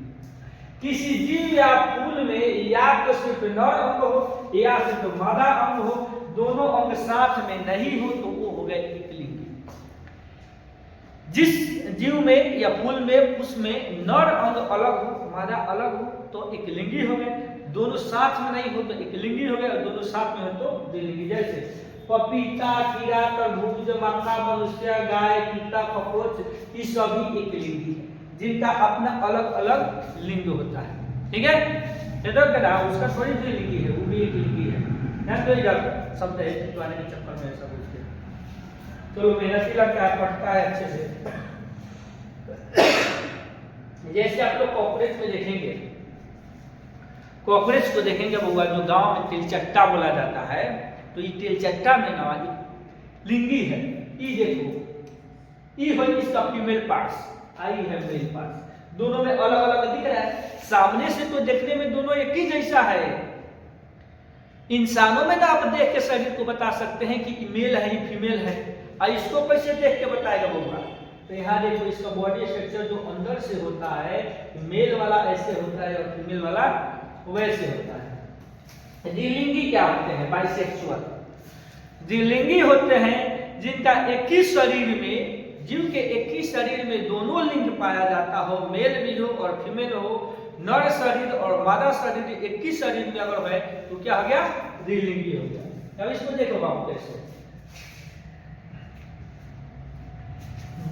A: किसी जीव या फूल में या तो सिर्फ नर अंग हो या सिर्फ मादा अंग हो, दोनों अंग साथ में नहीं हो तो वो हो गए एक लिंगी। जिस जीव में या फूल में उसमें नर अंग अलग हो, मादा अलग हो तो एक लिंगी हो गए, दोनों साथ में नहीं हो तो एक लिंगी हो गया, और दोनों साथ में हो तो द्विलिंगी। जैसे पपीता, कीड़ा, तरबूज, मक्का, मनुष्य, गाय, कुत्ता, खरगोश, ये सभी एक लिंगी है, जिनका अपना अलग अलग लिंग होता है। ठीक है, ये तो क्या उसका थोड़ी द्विलिंगी है, वो भी एक लिंगी है। ध्यान दीजिएगा, शब्द है चिपकाने के चक्कर में ऐसा कुछ। चलो मेहनती लगता है, पढ़ता है अच्छे से। जैसे आप लोग कॉकरोच में देखेंगे, कॉकरोच को देखेंगे बउआ, जो गांव में तिलचट्टा बोला जाता है, तो ये तिलचट्टा में ना लिंगी है। ये देखो, ये है इसका फीमेल पार्ट्स, आई है मेल पार्ट्स। दोनों में अलग अलग दिख रहा है। सामने से तो देखने में दोनों एक ही जैसा है। इंसानों में ना आप देख के शरीर को बता सकते हैं कि मेल है या फीमेल है, और इसको कैसे देख के बताएगा होगा। तो यहाँ देखो इसका बॉडी स्ट्रक्चर जो अंदर से होता है, मेल वाला ऐसे होता है और फीमेल वाला वैसे होता है। द्विलिंगी क्या होते हैं? बाइसेक्सुअल। द्विलिंगी होते हैं जिनका एक ही शरीर में, जिनके एक ही शरीर में दोनों लिंग पाया जाता हो, मेल भी हो और फीमेल हो, नर शरीर और मादा शरीर एक ही शरीर में अगर है तो क्या हो गया? द्विलिंगी हो गया। अब इसको देखो बाबू कैसे,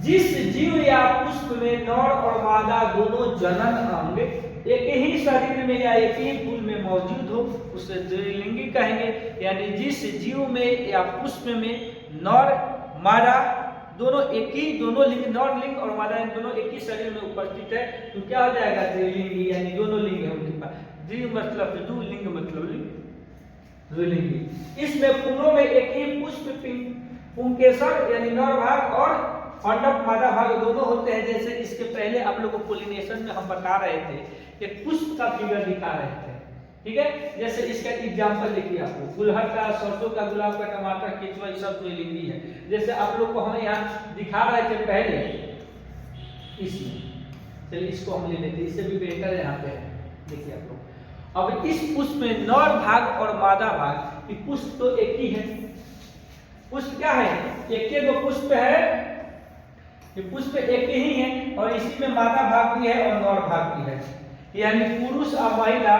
A: जिस जीव या पुष्प में नर और मादा दोनों जनन अंग एक ही शरीर में या एक ही फूल में मौजूद हो उसे द्विलिंगी कहेंगे। यानी जिस जीव में या पुष्प में नर मादा दोनों एक ही, दोनों लिंग, नर लिंग और मादा लिंग दोनों एक ही शरीर में उपस्थित है तो क्या हो जाएगा? द्विलिंगी। यानी दोनों लिंग है उनके पास। द्वि मतलब दो, लिंग मतलब लिंग, द्विलिंगी। इसमें फूलों में एक ही पुष्प पुंकेसर यानी नर भाग और अंडक मादा भाग दोनों होते हैं। जैसे इसके पहले आप लोगों को पोलिनेशन में हम बता रहे थे, एक पुष्प का फिगर दिखा रहे थे, ठीक है। जैसे इसका एग्जांपल देखिए आपको, गुलहड़ का, सरसों का, गुलाब का, टमाटर, केचुआ, ये सब द्विलिंगी है। जैसे आप लोग को हम यहाँ दिखा रहे थे पहले इसमें, चलिए इसको हम ले लेते हैं, इससे भी बेहतर है। यहाँ पे देखिए आप लोग, अब इस पुष्प में नर भाग और मादा भाग, ये पुष्प तो एक ही है। पुष्प क्या है? एक ही दो पुष्प है, ये पुष्प एक ही है और इसी में मादा भाग भी है और नर भाग भी है। यानी पुरुष और महिला,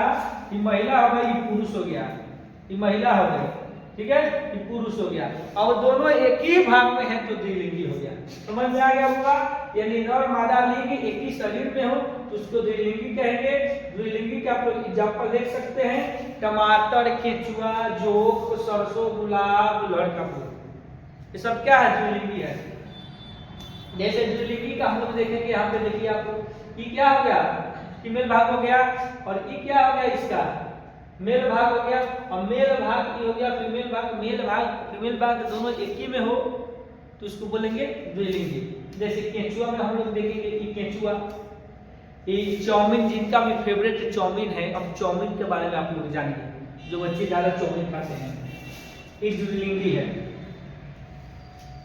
A: ये महिला हो गई, ये पुरुष हो गया, ये महिला हो गई, ठीक है, ये पुरुष हो गया। और दोनों एक ही भाग में है तो द्विलिंगी हो गया। समझ में आ गया होगा? यानी नर मादा लिंग एक ही शरीर में हो तो उसको द्विलिंगी कहेंगे। द्विलिंगी का आप लोग एग्जाम्पल देख सकते हैं, टमाटर, केचुआ, जोक, सरसों, गुलाब, गुलहड़ का फूल, ये सब क्या है? द्विलिंगी है। जैसे द्विलिंगी का हम लोग देखेंगे, यहाँ पे देखिए आपको, ये क्या हो गया? फीमेल भाग हो गया, और ये क्या हो गया? इसका मेल भाग हो गया, और मेल भाग ये हो गया फीमेल भाग। मेल भाग फीमेल भाग दोनों एक ही में हो तो इसको बोलेंगे द्विलिंगी। जैसे केचुआ में हम लोग देखेंगे, ये केचुआ, ये चाउमीन, जिनका भी फेवरेट चाउमीन है, अब चाउमीन के बारे में आप लोग जानिए, जो बच्चे ज्यादा चाउमीन खाते हैं, ये द्विलिंगी है।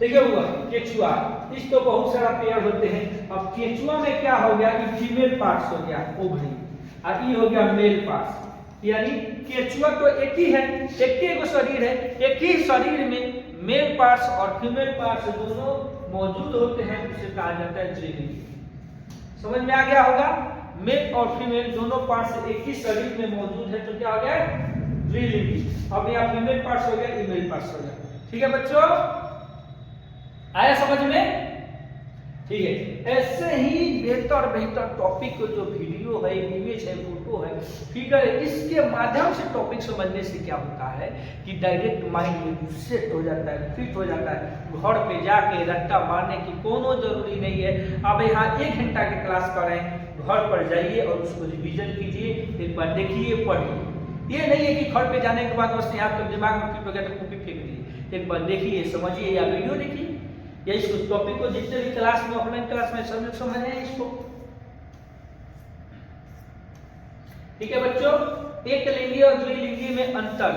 A: देखिए हुआ केचुआ, इस तो बहुत सारा पेयर होते हैं। अब केचुआ में क्या हो गया? ये फीमेल पार्ट्स हो गया, ओवरी, और ये हो गया मेल पार्ट्स। यानी केचुआ तो एक ही है, एक ही को शरीर है, एक ही शरीर में मेल पार्ट्स और फीमेल पार्ट्स दोनों मौजूद होते हैं, उसे कहा जाता है द्विलिंगी। समझ में आ गया होगा? मेल और फीमेल दोनों पार्ट्स एक ही शरीर में मौजूद है तो क्या हो गया? द्विलिंगी। अब यहाँ फीमेल पार्ट्स हो गया, ये मेल पार्ट्स हो गया। ठीक है बच्चों, आया समझ में? ठीक है। ऐसे ही बेहतर बेहतर टॉपिक को जो वीडियो है, इमेज है, फोटो है, फिगर है, इसके माध्यम से टॉपिक समझने से क्या होता है कि डायरेक्ट माइंड में सेट हो जाता है, फिट हो जाता है। घर पे जाके रट्टा मारने की कोनो जरूरी नहीं है। आप यहाँ 1 घंटा की क्लास करें, घर पर जाइए और उसको रिविजन कीजिए, एक बार देखिए, पढ़िए। ये नहीं है कि घर पे जाने के बाद बस यहाँ तो दिमाग में फिट हो गया तो कॉपी फेंक दिए। एक बार देखिए, समझिए, या वीडियो देखिए, या इसको टॉपिक को जितने भी क्लास में, ऑफलाइन क्लास में सब लोग समझ रहे हैं इसको। ठीक है बच्चों, एक लिंगी और द्विलिंगी में अंतर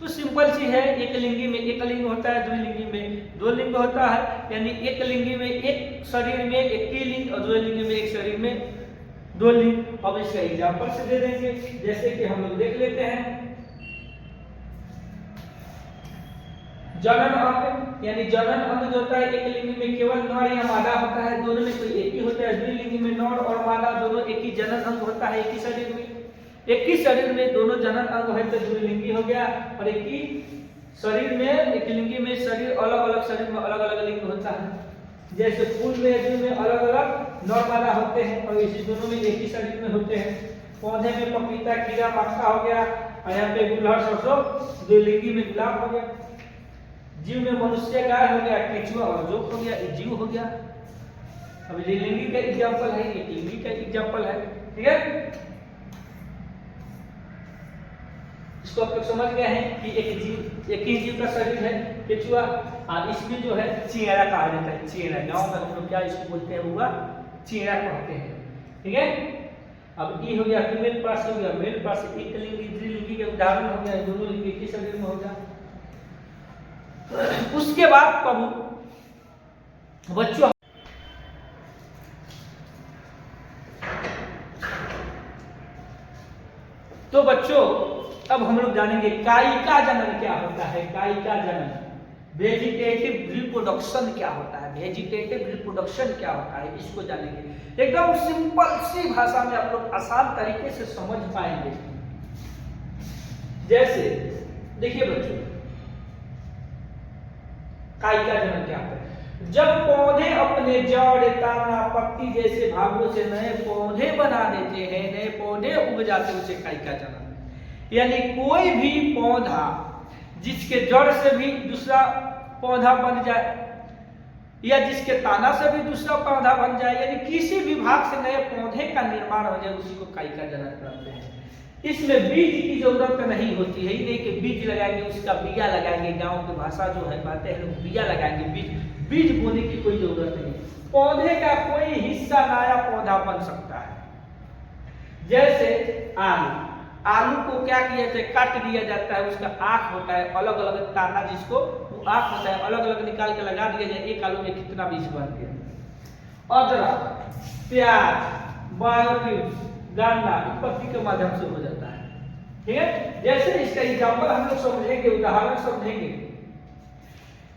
A: तो सिंपल सी है। एक लिंगी में एक लिंग होता है, द्विलिंगी में दो लिंग होता है। यानी एक लिंगी में एक शरीर में एक ही लिंग और द्विलिंगी में एक शरीर में दो लिंग। अब इसका एग्जांपल से दे देंगे, जैसे कि हम लोग देख लेते हैं जनन अंग। यानी जनन अंग जो होता है, एक लिंग में केवल नर या मादा होता है, दोनों में कोई एक ही होता है। द्विलिंग में नर और मादा दोनों एक ही जनन अंग होता है, एक ही शरीर में। एक ही शरीर में दोनों जनन अंग है तो द्विलिंगी हो गया। और एक ही शरीर में, एक लिंगी में शरीर अलग अलग, शरीर में अलग अलग लिंग होता है। जैसे फूल में, जीव में अलग अलग नर मादा होते हैं और इसी दोनों में एक ही शरीर में होते हैं। पौधे में पपीता, कीड़ा, मक्का हो गया, और यहाँ पे गुलहड़, सरसों, द्विलिंगी में गुलाब हो गया। जीव में मनुष्य, गाय हो गया, केचुआ और जोक हो गया, जीव हो गया। अब द्विलिंगी का एग्जांपल है, एक लिंगी का एग्जांपल है। ठीक है, इसको आप लोग समझ गए हैं कि एक ही जीव का शरीर है केचुआ। इसमें जो है चेहरा कहा जाता है। चेहरा, गांव में हम लोग क्या इसको बोलते हैं, हुआ चेहरा कहते हैं। ठीक है। अब ई हो गया फीमेल पार्ट हो गया, मेल पार्ट एक लिंगी द्विलिंगी के उदाहरण हो गया, दोनों लिंगी के शरीर में हो गया। उसके बाद प्रभु बच्चों तो बच्चों अब हम लोग जानेंगे कायिका जनन क्या होता है। कायिका जनन वेजिटेटिव रिप्रोडक्शन क्या होता है, वेजिटेटिव रिप्रोडक्शन क्या होता है, इसको जानेंगे। एकदम सिंपल सी भाषा में आप लोग आसान तरीके से समझ पाएंगे। जैसे देखिए बच्चों, कायिका जनन क्या होता है? जब पौधे अपने जड़, तना, पत्ती जैसे भागों से नए पौधे बना देते हैं, नए पौधे उग जाते हैं, उसे कायिका जनन। यानी कोई भी पौधा जिसके जड़ से भी दूसरा पौधा बन जाए या जिसके ताना से भी दूसरा पौधा बन जाए, यानी किसी भी भाग से नए पौधे का निर्माण हो जाए, उसी को कायिका जनन कहते हैं। इसमें बीज की जरूरत नहीं होती है, ये नहीं कि बीज लगाएंगे उसका बिया लगाएंगे, गांव की भाषा जो है बातें हैं लोग बिया लगाएंगे, बीज बोने की कोई जरूरत नहीं। पौधे का कोई हिस्सा नया पौधा बन सकता है। जैसे आलू को क्या किया जाता है, काट दिया जाता है, उसका आँख होता है, अलग अलग ताना जिसको वो आँख होता है, अलग अलग निकाल के लगा दिया जाए, एक आलू में कितना बीज बन गया। अदरक, प्याज, बायोफ्यूल्स, गांडा पत्ती के माध्यम से हो जाता है। ठीक है, जैसे इसका एग्जाम्पल हम लोग समझेंगे, उदाहरण समझेंगे।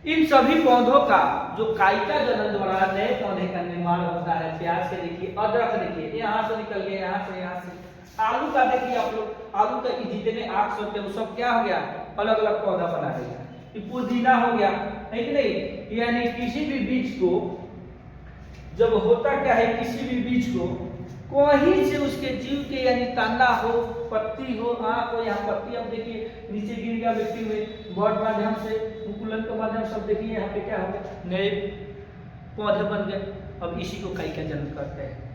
A: इन सभी पौधों का जो कायिका जनन द्वारा नए पौधे का निर्माण होता है। प्याज से देखिए, अदरक देखिए, यहाँ से निकल गया, यहाँ से। आलू का देखिए आप लोग, आलू का जितने आँख होते हैं वो सब क्या हो गया, अलग अलग पौधा बना देगा। पुदीना हो गया, है कि नहीं। यानी किसी भी बीज को जब होता क्या है, किसी भी बीज को कहीं से उसके जीव के यानी तना हो, पत्ती हो, आँख हो, यहाँ पत्ती अब देखिए नीचे गिर गया मिट्टी में, बर्ड माध्यम से, मुकुलन के माध्यम से, देखिए यहाँ पे क्या हो गया, नए पौधे बन गए। अब इसी को कायिका जनन करते हैं।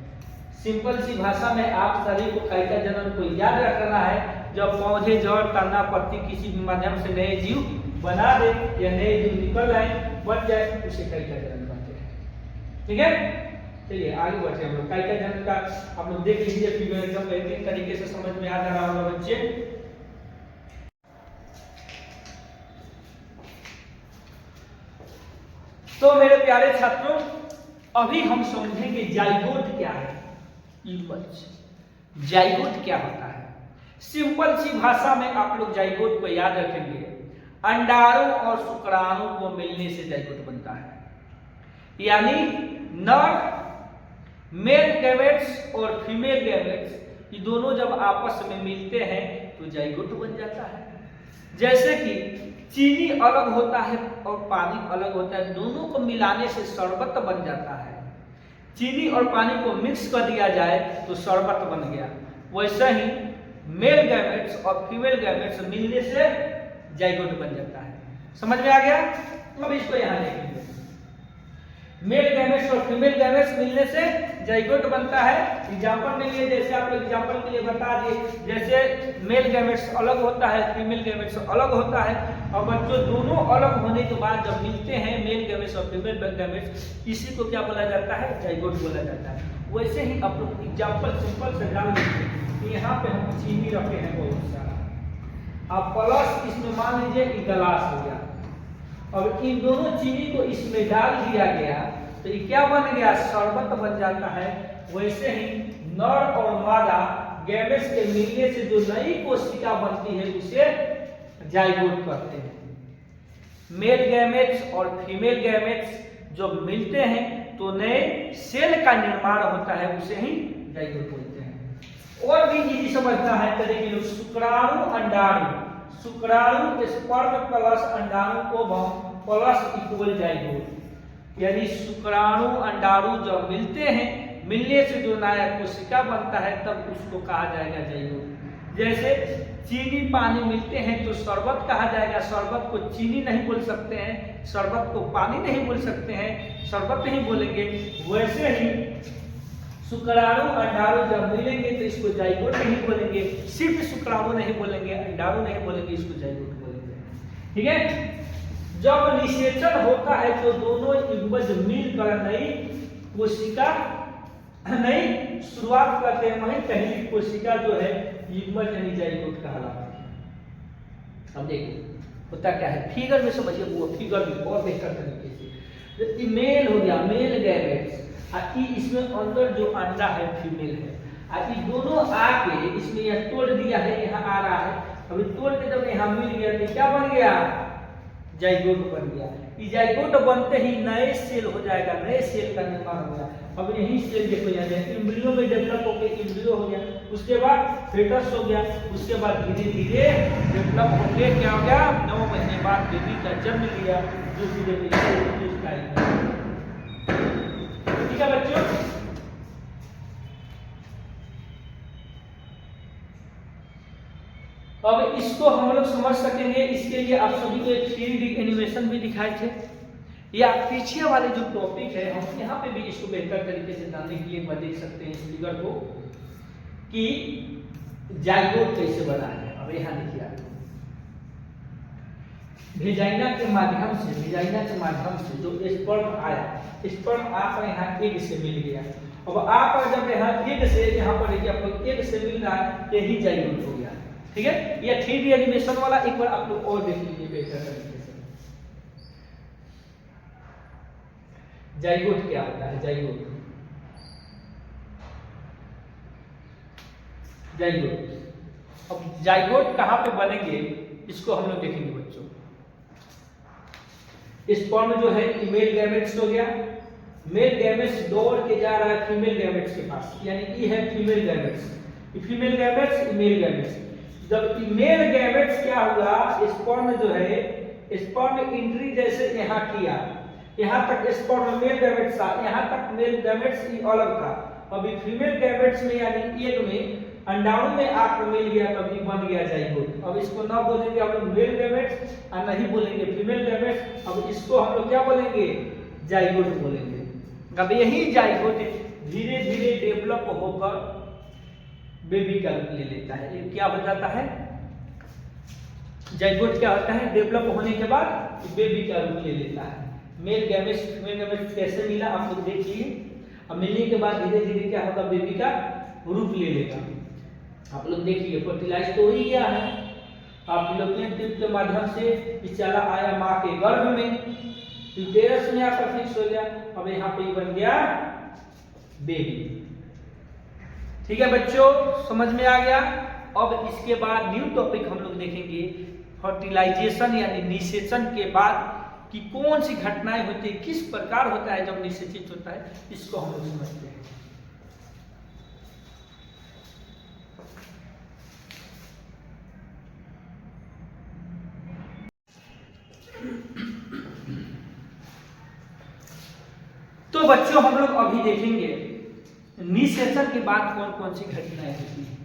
A: सिंपल सी भाषा में आप सभी को कायिका जनन को याद रखना है। जब पौधे, जड़, तना, पत्ती किसी भी माध्यम से नए जीव बना दे या नए जीव निकल आए, बन जाए, उसे कायिका जनन कहते हैं। ठीक है, चलिए आगे बढ़ते हैं हम लोग। कायिका जनन का आप लोग देख लीजिए, फिगर एकदम बेहतरीन तरीके से समझ में आ जा रहा होगा बच्चे। तो मेरे प्यारे छात्रों, अभी हम समझेंगे जाइगोट क्या है। जाइगोट क्या होता है? सिंपल सी भाषा में आप लोग जाइगोट को याद रखेंगे, अंडाणु और शुक्राणु को मिलने से जाइगोट बनता है। यानी नर मेल गैमेट्स और फीमेल गैमेट्स ये दोनों जब आपस में मिलते हैं तो जाइगोट बन जाता है। जैसे कि चीनी अलग होता है और पानी अलग होता है, दोनों को मिलाने से शरबत बन जाता है। चीनी और पानी को मिक्स कर दिया जाए तो शरबत बन गया। वैसे ही मेल गैमेट्स और फीमेल गैमेट्स मिलने से जाइगोट बन जाता है। समझ में आ गया? अब इसको यहाँ देखेंगे, मेल गैमेट्स और फीमेल गैमेट्स मिलने से जाइगोट बनता है। एग्जाम्पल में लिए, जैसे आप लोग एग्जाम्पल के लिए बता दिए, जैसे मेल गैमेट्स अलग होता है, फीमेल गैमेट्स अलग होता है, और बच्चों दोनों अलग होने के बाद जब मिलते हैं मेल गैमेट्स और फीमेल गैमेट्स, इसी को क्या बोला जाता है? जाइगोट बोला जाता है। वैसे ही आप लोग एग्जाम्पल सिंपल से जान लीजिए। यहाँ पे हम चीनी रखे हैं बहुत सारा, अब प्लस इसमें मान लीजिए गिलास हो गया, और इन दोनों चीनी को इसमें डाल दिया गया तो ये क्या बन गया? शरबत बन जाता है। वैसे ही नर और मादा गैमेट्स के मिलने से जो नई कोशिका बनती है उसे जाइगोट कहते हैं। मेल गैमेट्स और फीमेल गैमेट्स जब मिलते हैं तो नए सेल का निर्माण होता है, उसे ही जाइगोट बोलते हैं। और भी इजी समझना है तो देखिए, शुक्राणु अंडाणु, शुक्राणु स्पर्म प्लस अंडाणु को प्लस इक्वल जाइगोट। यानी शुक्राणु अंडाणु जब मिलते हैं, मिलने से जो नया कोशिका बनता है तब उसको कहा जाएगा जाइगोट। जैसे चीनी पानी मिलते हैं तो शरबत कहा जाएगा। शरबत को चीनी नहीं बोल सकते हैं, शरबत को पानी नहीं बोल सकते हैं, शरबत नहीं बोलेंगे। वैसे ही शुक्राणु अंडाणु जब मिलेंगे तो इसको जाइगोट नहीं बोलेंगे, सिर्फ शुक्राणु नहीं बोलेंगे, अंडाणु नहीं बोलेंगे, इसको जाइगोट बोलेंगे। ठीक है, जब निषेचन होता है तो दोनों युग्मज मिलकर नई कोशिका नहीं, शुरुआत करते हैं वहीं पहली कोशिका जो है युग्मज यानी जाइगोट कहलाती है। अब देखो होता क्या है, फिगर में समझिए, वो फिगर में और बेहतर तरीके से। तो मेल हो गया, मेल गैमेट्स, इसमें अंदर जो अंडा है फीमेल है, ये दोनों आके इसमें यह तोड़ दिया है, यहाँ आ रहा है। अभी तोड़ के जब यहाँ मिल गया तो क्या बन गया, जाइगोट बन गया। ये जाइगोट बनते ही नए सेल हो जाएगा, नए सेल का निर्माण हो गया। अब यही सेल देखो यहाँ एम्ब्रियो में डेवलप होकर एम्ब्रियो हो गया, उसके बाद फेटस हो गया, उसके बाद धीरे धीरे डेवलप होकर क्या हो गया, 9 महीने बाद बेबी का जन्म लिया, जो धीरे धीरे ठीक है बच्चों। अब इसको हम लोग समझ सकेंगे, इसके लिए आप सभी को एक 3D एनिमेशन भी दिखाए थे, या पीछे वाले जो टॉपिक है हम यहाँ पे भी इसको बेहतर तरीके से जानने के लिए एक बार देख सकते हैं इस फिगर को कि जाइगोट कैसे बना है। अब यहाँ देखिए आप वेजाइना के माध्यम से जो स्पर्म आया, स्पर्म आपका यहाँ एग से मिल गया। अब आप जब यहाँ एग से यहाँ पर देखिए आपको एग से मिल रहा है, यही जाइगोट हो गया। ठीक है, ये 3D एनिमेशन वाला एक बार आप लोग और देख लीजिए बेहतर तरीके से। जाइगोट क्या होता है, जाइगोट अब जाइगोट कहाँ पे बनेंगे इसको हम लोग देखेंगे बच्चों। स्पर्म जो है मेल गैमेट्स हो गया, मेल गैमेट्स दौड़ के जा रहा है फीमेल गैमेट्स के पास, यानी ये है female gametes, female gametes male gametes. जब मेल गैमेट्स क्या हुआ, स्पर्म जो है स्पर्म एंट्री जैसे यहाँ किया, यहाँ तक स्पर्म मेल गैमेट्स था, यहाँ तक मेल गैमेट्स अलग था। अभी फीमेल गैमेट्स में यानी एग में अंडाणु में आपको मिल गया, तभी बन गया जाइगोट। अब इसको ना बोलेंगे हम लोग मेल गैमेट्स और नहीं बोलेंगे फीमेल गैमेट्स, अब इसको हम लोग क्या बोलेंगे, जाइगोट बोलेंगे। अब यही जाइगोट धीरे धीरे डेवलप होकर बेबी का रूप ले लेता है। ये क्या हो जाता है, जाइगोट क्या होता है, डेवलप होने के बाद बेबी का रूप ले लेता है। मेल गैमेट्स फीमेल गैमेट्स कैसे मिला आप लोग देख लीजिए। अब मिलने के बाद धीरे धीरे क्या होगा, बेबी का रूप ले लेगा। आप लोग देखिए फर्टिलाइज तो हो ही गया है, आप फिलोपियन ट्यूब के माध्यम से चला आया माँ के गर्भ में, यूटेरस में आकर फिक्स हो गया। अब यहाँ पे बन गया बेबी। ठीक है बच्चों, समझ में आ गया। अब इसके बाद न्यू टॉपिक हम लोग देखेंगे फर्टिलाइजेशन यानी निषेचन के बाद कि कौन सी घटनाएं होती है, किस प्रकार होता है जब निषेचित होता है, इसको हम लोग समझते हैं। तो बच्चों हम लोग अभी देखेंगे निषेचन के बाद कौन कौन सी घटनाएं होती हैं।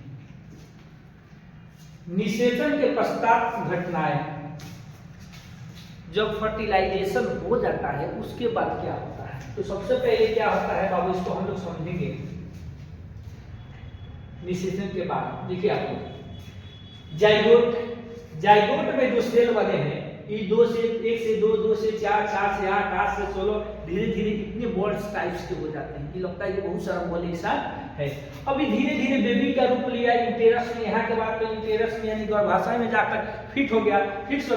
A: निषेचन के पश्चात घटनाएं, जब फर्टिलाइजेशन हो जाता है उसके बाद क्या होता है। तो सबसे पहले क्या होता है बाबू, इसको हम लोग समझेंगे। निषेचन के बाद देखिए आपको जाइगोट में जो सेल बने हैं, ये 1 से 2, 2 से 4, 4 से 8, 8 से 16, धीरे धीरे इतने बॉल्स टाइप्स के हो जाते हैं कि लगता है कि बहुत सारा बॉल एक साथ है। अभी धीरे धीरे बेबी का रूप लिया यूटेरस में, यहाँ के बाद तो यूटेरस में यानी गर्भाशय में जाकर फिक्स हो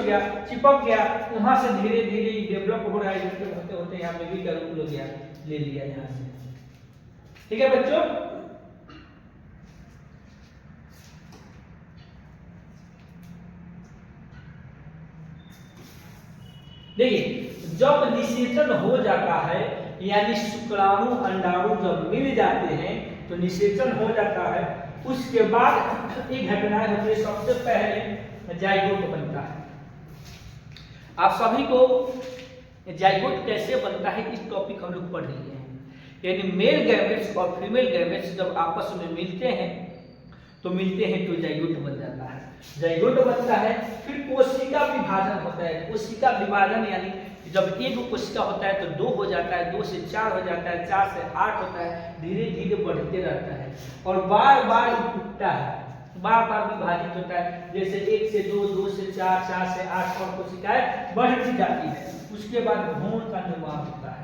A: गया, चिपक गया, वहां से धीरे धीरे डेवलप हो रहा है, होते होते यहाँ बेबी का रूप ले लिया यहाँ से। ठीक है बच्चों, देखिए जब निषेचन हो जाता है यानी शुक्राणु अंडाणु जब मिल जाते हैं तो निषेचन हो जाता है। उसके बाद एक घटनाएं होती है, सबसे पहले जाइगोट बनता है। आप सभी को जाइगोट कैसे बनता है इस टॉपिक हम लोग पढ़ लिए हैं, यानी मेल गैमेट्स और फीमेल गैमेट्स जब आपस में मिलते हैं तो जाइगोट बन जाता है। जाइगोट बनता है, फिर कोशिका विभाजन होता है। कोशिका विभाजन यानी जब एक कोशिका होता है तो 2 हो जाता है, 2 से 4 हो जाता है, 4 से 8 होता है, धीरे धीरे बढ़ते रहता है और बार बार टूटता है, बार बार विभाजित होता है। जैसे 1 से 2, 2 से 4, 4 से 8 और कोशिकाएं बढ़ती जाती है। उसके बाद भ्रूण का निर्माण होता है।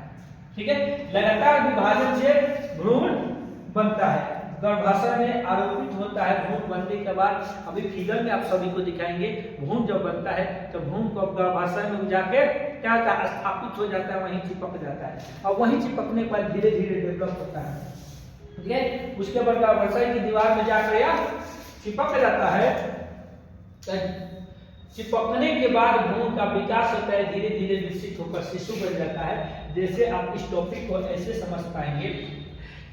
A: ठीक है, लगातार विभाजन से भ्रूण बनता है, गर्भाशय में आरोपित होता है। भ्रूण बनने के बाद अभी फिगर में आप सभी को दिखाएंगे, भ्रूण जब बनता है तो भ्रूण को गर्भाशय में जाके क्या होता है, स्थापित हो जाता है, वहीं चिपक जाता है और वहीं चिपकने पर धीरे धीरे डेवलप होता है। ठीक है, उसके बाद गर्भाशय की दीवार में जाकर या चिपक जाता है। चिपकने के बाद भ्रूण का विकास होता है, धीरे धीरे विकसित होकर शिशु बन जाता है। जैसे आप इस टॉपिक को ऐसे समझ पाएंगे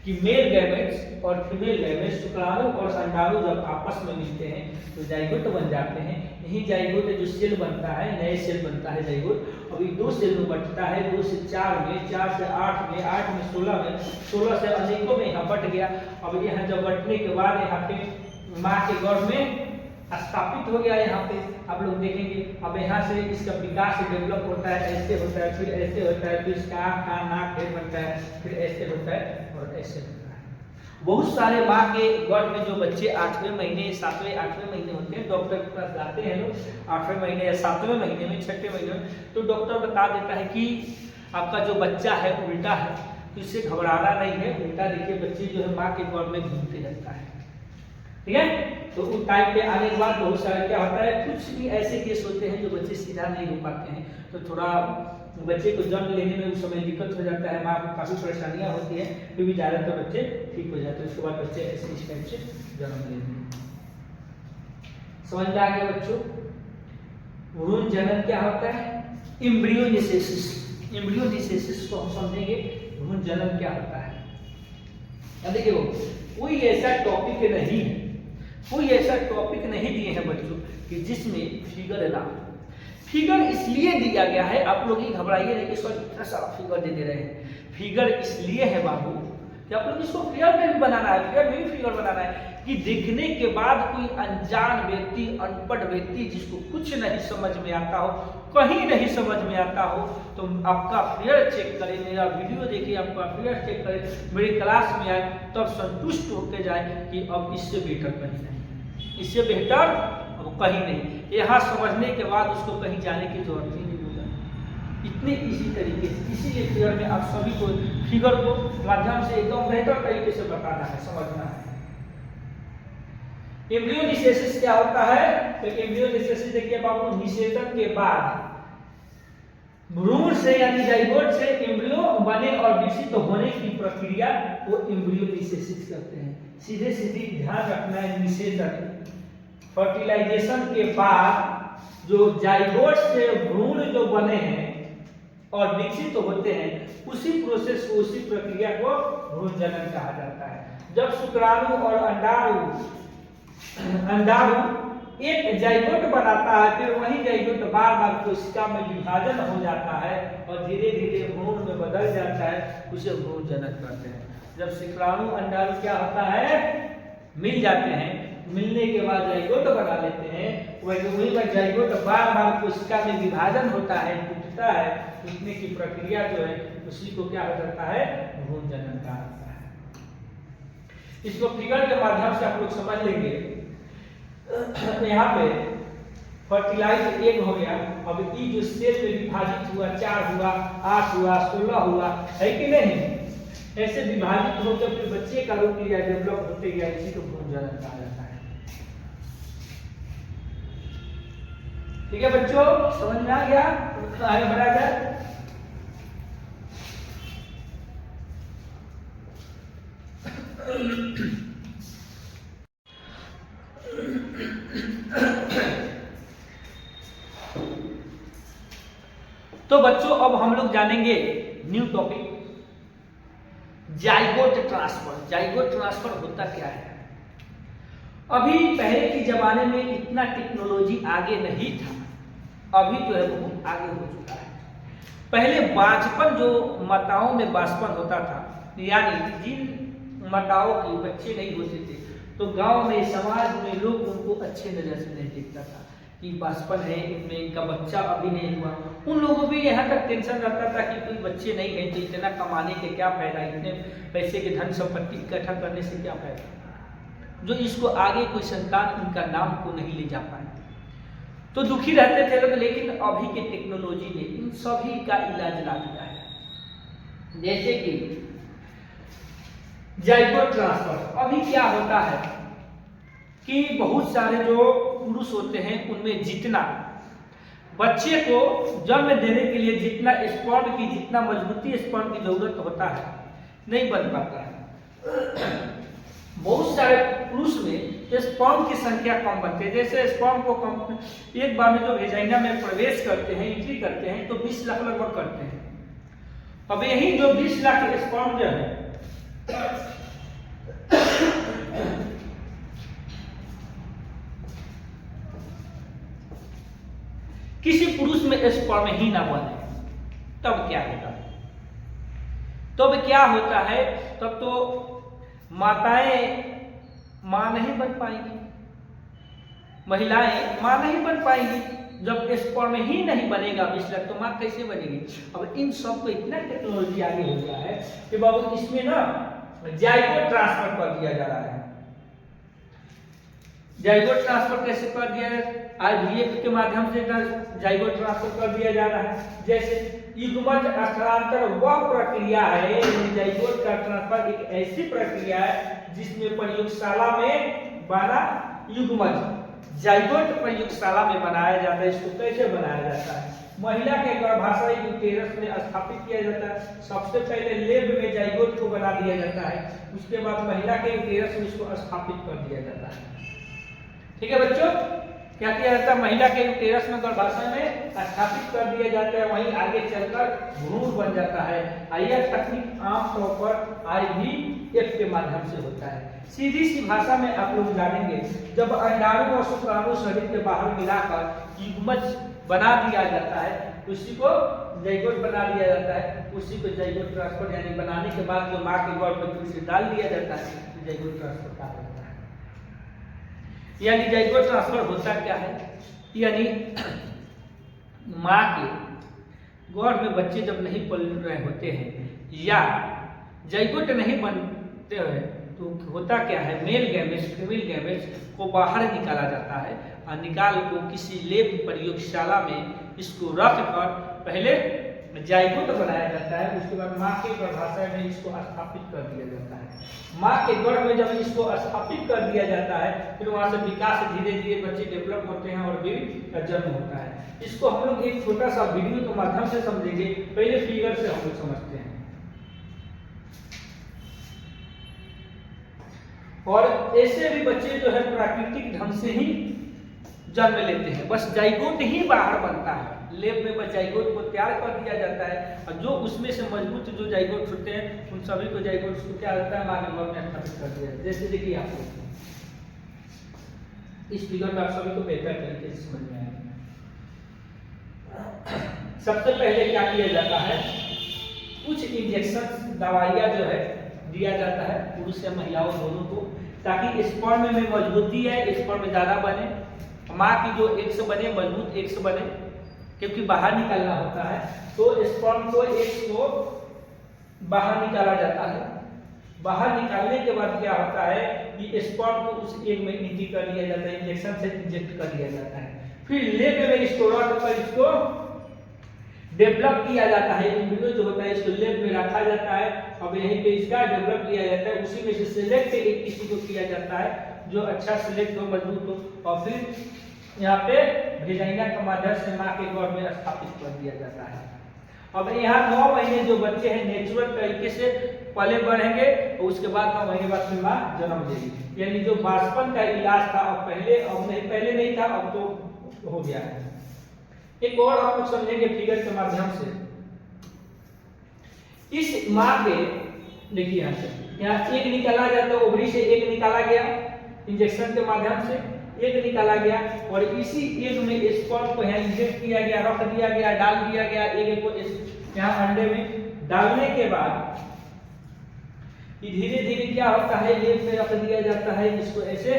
A: कि मेल गैमेट्स और फीमेल गैमेट्स, शुक्राणु और अंडाणु जब आपस में मिलते हैं तो जाइगोट बन जाते हैं। यही जाइगोट जो सेल बनता है, नए सेल बनता है जाइगोट। अभी 2 सेल में बढ़ता है, 2 से 4 में, 4 से 8 में, 8 में 16 में, 16 से अनेकों में यहाँ बढ़ गया। अब यहाँ जब बढ़ने के बाद यहाँ पे माँ के गर्भ में स्थापित हो गया। यहाँ पे आप लोग देखेंगे, अब यहाँ से इसका विकास डेवलप होता है, ऐसे होता है, फिर ऐसे होता है, फिर इसका आँख का नाक ढेर बनता है, फिर ऐसे होता है और ऐसे होता है। बहुत सारे माँ के गर्भ में जो बच्चे 8वें महीने, 7वें, 8वें महीने होते हैं, डॉक्टर के पास जाते हैं लोग 8वें महीने या 7वें महीने में, 6वें महीने में, तो डॉक्टर बता देता है कि आपका जो बच्चा है उल्टा है, तो इससे घबराना नहीं है। उल्टा देखिए बच्चे जो है माँ के गर्भ में घूमते रहता है। ठीक है, तो उस टाइम पे आने के बाद बहुत सारे क्या होता है, कुछ भी ऐसे केस होते हैं जो बच्चे सीधा नहीं हो पाते हैं, तो थोड़ा बच्चे को जन्म लेने में उस समय दिक्कत हो जाता है, माँ को काफ़ी परेशानियां होती हैं, फिर भी ज़्यादातर बच्चे ठीक हो जाते हैं। उसके बाद बच्चे ऐसे इस टाइप से जन्म लेते हैं। समझ में आ गया बच्चों? भ्रूण जनन क्या होता है? एम्ब्रियोनिसिस। एम्ब्रियोनिसिस को हम समझेंगे, भ्रूण जनन क्या होता है। अब देखिए, कोई ऐसा टॉपिक नहीं है, कोई ऐसा टॉपिक नहीं दिए हैं बच्चों कि जिसमें फिगर ना। फिगर इसलिए दिया गया है, आप लोग ही घबराइए नहीं कि सर इतना सारा फिगर दे रहे हैं। फिगर इसलिए है बाबू कि आप लोग इसको फिगर में भी बनाना है, फिगर में भी फिगर बनाना है कि देखने के बाद कोई अनजान व्यक्ति, अनपढ़ व्यक्ति जिसको कुछ नहीं समझ में आता हो, कहीं नहीं समझ में आता हो, तो आपका फिगर चेक करें, मेरा वीडियो देखिए, आपका फिगर चेक करें, मेरी क्लास में आए, तब संतुष्ट होकर जाए कि अब इससे बेहतर कहीं नहीं, इससे बेहतर अब कहीं नहीं। यहाँ समझने के बाद उसको कहीं जाने की जरूरत ही नहीं होगा, इतने इसी तरीके से। इसीलिए फिगर में आप सभी को फिगर को माध्यम से एकदम बेहतर तरीके से बताना है, समझना है। एम्ब्रियोनिसिस क्या होता है? तो एम्ब्रियोनिसिस देखिए बाबू, निषेचन के बाद भ्रूण से यानी जाइगोट से एम्ब्रियो बने और विकसित होने की प्रक्रिया को एम्ब्रियोनिसिस कहते हैं। सीधे सीधे ध्यान रखना है, निषेचन फर्टिलाइजेशन के बाद जो जाइगोट से भ्रूण जो बने हैं और विकसित होते हैं, उसी प्रोसेस को, उसी प्रक्रिया को भ्रूण जनन कहा जाता है। जब शुक्राणु और अंडाणु एक जाइगोट बनाता है, फिर वही जाइगोट बार बार कोशिका में विभाजन हो जाता है और धीरे धीरे भ्रूण में बदल जाता है, उसे भ्रूण जनन कहते हैं। जब शुक्राणु अंडाणु क्या होता है, मिल जाते हैं, मिलने के बाद जाइगोट बना लेते हैं, वही जाइगोट बार बार कोशिका में विभाजन होता है, टूटता है, टूटने की प्रक्रिया जो है उसी को क्या हो जाता है, भ्रूण जनन कहा जाता है। इसको फिगर के माध्यम से आप लोग समझ लेंगे। यहाँ पे फर्टिलाइज एग हो गया, अब ये जो सेल में विभाजित हुआ, 4 हुआ, 8 हुआ, 16 हुआ, है कि नहीं? ऐसे विभाजित होकर फिर बच्चे का रूप लिया, डेवलप होते गया, इसी को भ्रूण जनन कहा जाता है। ठीक है बच्चों, समझ में आ गया? आगे बढ़ा जाए। तो बच्चों अब हम लोग जानेंगे new topic, zygote transfer. Zygote transfer होता क्या है? अभी पहले के जमाने में इतना टेक्नोलॉजी आगे नहीं था, अभी जो है बहुत आगे हो चुका है। पहले बांझपन, जो माताओं में बांझपन होता था, यानी जिन माताओं के बच्चे नहीं होते थे, तो गांव में, समाज में लोग उनको अच्छे नजर से नहीं देखता था कि बांझपन है, इनमें इनका बच्चा अभी नहीं हुआ। उन लोगों भी यहाँ तक टेंशन रहता था कि कोई बच्चे नहीं है तो इतना कमाने के क्या फायदा, इतने पैसे के धन संपत्ति इकट्ठा करने से क्या फायदा, जो इसको आगे कोई संतान इनका नाम को नहीं ले जा पाए, तो दुखी रहते थे लोग। लेकिन अभी के टेक्नोलॉजी ने इन सभी का इलाज ला दिया है। जैसे कि जाइगोट ट्रांसफर। अभी क्या होता है कि बहुत सारे जो पुरुष होते हैं उनमें जितना बच्चे को जन्म देने के लिए जितना स्पर्म की, जितना मजबूती स्पर्म की जरूरत होता है, नहीं बन पाता है। बहुत सारे पुरुष में स्पर्म की संख्या कम बनती है। जैसे स्पर्म को कम एक बार में जो वेजाइना में प्रवेश करते हैं, एंट्री करते हैं, तो 20 लाख लगभग करते हैं। अब यही जो 20 लाख स्पर्म जो है किसी पुरुष में स्पर्म ही ना बने, तब क्या होता है? तब क्या होता है? तब तो माताएं मां नहीं बन पाएंगी, महिलाएं मां नहीं बन पाएंगी। जब स्पर्म ही नहीं बनेगा 20 लाख, तो मां कैसे बनेगी? अब इन सब को इतना टेक्नोलॉजी आगे हो गया है कि बाबू इसमें ना जाइगोट ट्रांसफर कर दिया जा रहा है। जाइगोट ट्रांसफर कैसे कर दिया है? आईवीएफ के माध्यम से जाइगोट ट्रांसफर कर दिया जा रहा है। जैसे युग्मज स्थानांतर वह प्रक्रिया है, जाइगोट का ट्रांसफर एक ऐसी प्रक्रिया है जिसमें प्रयोगशाला में बना युग्मज जाइगोट प्रयोगशाला में बनाया जाता है। इसको कैसे बनाया जाता है? महिला के गर्भाशय यूटेरस में स्थापित किया जाता है। सबसे पहले लेब में जाइगोट को बना दिया जाता है, उसके बाद महिला के यूटेरस में इसको स्थापित कर दिया जाता है। ठीक है बच्चों, क्या किया जाता है? महिला के यूटेरस में, गर्भाशय में स्थापित कर दिया जाता है, वहीं आगे चलकर भ्रूण बन जाता है। यह तकनीक आमतौर पर आईवीएफ के माध्यम से होता है। सीधी सी भाषा में आप लोग जानेंगे, जब अंडाणु और शुक्राणु शरीर के बाहर मिलाकर युग्मज बना दिया जाता है, उसी को जाइगोट बना दिया जाता है। उसी को जाइगोट ट्रांसफर यानी बनाने के बाद जो मां के गर्भ में से डाल दिया जाता है, तो जाइगोट ट्रांसफर कहा जाता है। यानी जाइगोट ट्रांसफर होता क्या है? यानी मां के गर्भ में बच्चे जब नहीं पल रहे होते हैं या जाइगोट नहीं बनते हैं, तो होता क्या है? मेल गैमेट्स, फीमेल गैमेट्स को बाहर निकाला जाता है और निकाल को किसी लैब प्रयोगशाला में इसको रख कर पहले जाइगोट बनाया जाता है। उसके बाद मां के गर्भाशय में इसको स्थापित कर दिया जाता है। मां के गर्भ में जब इसको स्थापित कर दिया जाता है, फिर वहां से विकास धीरे धीरे बच्चे डेवलप होते हैं और बेबी का जन्म होता है। इसको हम लोग एक छोटा सा वीडियो के माध्यम से समझेंगे। पहले फिगर से हम लोग समझते हैं। और ऐसे भी बच्चे जो है प्राकृतिक ढंग से ही जन्म लेते हैं, बस जाइगोट ही बाहर बनता है। लेब में बस जाइगोट को तैयार कर दिया जाता है और जो उसमें से मजबूत जो जाइगोट होते हैं उन सभी को जाइगोट को क्या होता है? मां के गर्भ में स्थापित कर दिया जाता है। जैसे देखिए आप लोग इस फिगर में आप सभी को बेहतर तरीके से समझ में आएगा। सबसे पहले क्या किया जाता है? कुछ इंजेक्शन दवाइयां जो है दिया जाता है पुरुष या महिलाओं दोनों को, ताकि स्पर्म में मजबूती है, स्पर्म ज्यादा बने, मां की जो एग्स बने मजबूत एग्स बने, क्योंकि बाहर निकालना होता है। तो स्पर्म को एग्स को बाहर निकाला जाता है। बाहर निकालने के बाद क्या होता है कि स्पर्म को उस एग में इंजेक्ट कर दिया जाता है, इंजेक्शन से इंजेक्ट कर दिया जाता है। फिर लेब में इसको रख कर इसको डेवलप किया जाता है। एम्ब्रियो जो होता है इसको लेब में रखा जाता है। अब यहीं पे इसका डेवलप किया जाता है। उसी में से सिलेक्ट एक किसी को किया जाता है जो अच्छा सिलेक्ट हो, मजबूत हो, और फिर यहाँ पे वेजाइना के माध्यम से मां के गर्भ में स्थापित कर दिया जाता है। अब यहाँ 9 महीने जो बच्चे हैं नेचुरल तरीके से पले बढ़ेंगे और उसके बाद 9 महीने बाद फिर मां जन्म देगी। यानी जो बासपन का इलाज था अब पहले नहीं था, अब तो हो गया है। एक और हम लोग समझेंगे फिगर के माध्यम से। इस मां के देखिए यहाँ एक निकाला जाता है, ओवरी से एक निकाला गया इंजेक्शन के माध्यम से, एक निकाला गया और इसी एग में स्पर्म को यहाँ इंजेक्ट किया गया, रख दिया गया, डाल दिया गया एग को यहाँ अंडे में डालने के बाद धीरे धीरे क्या होता है एग में रख दिया जाता है। इसको ऐसे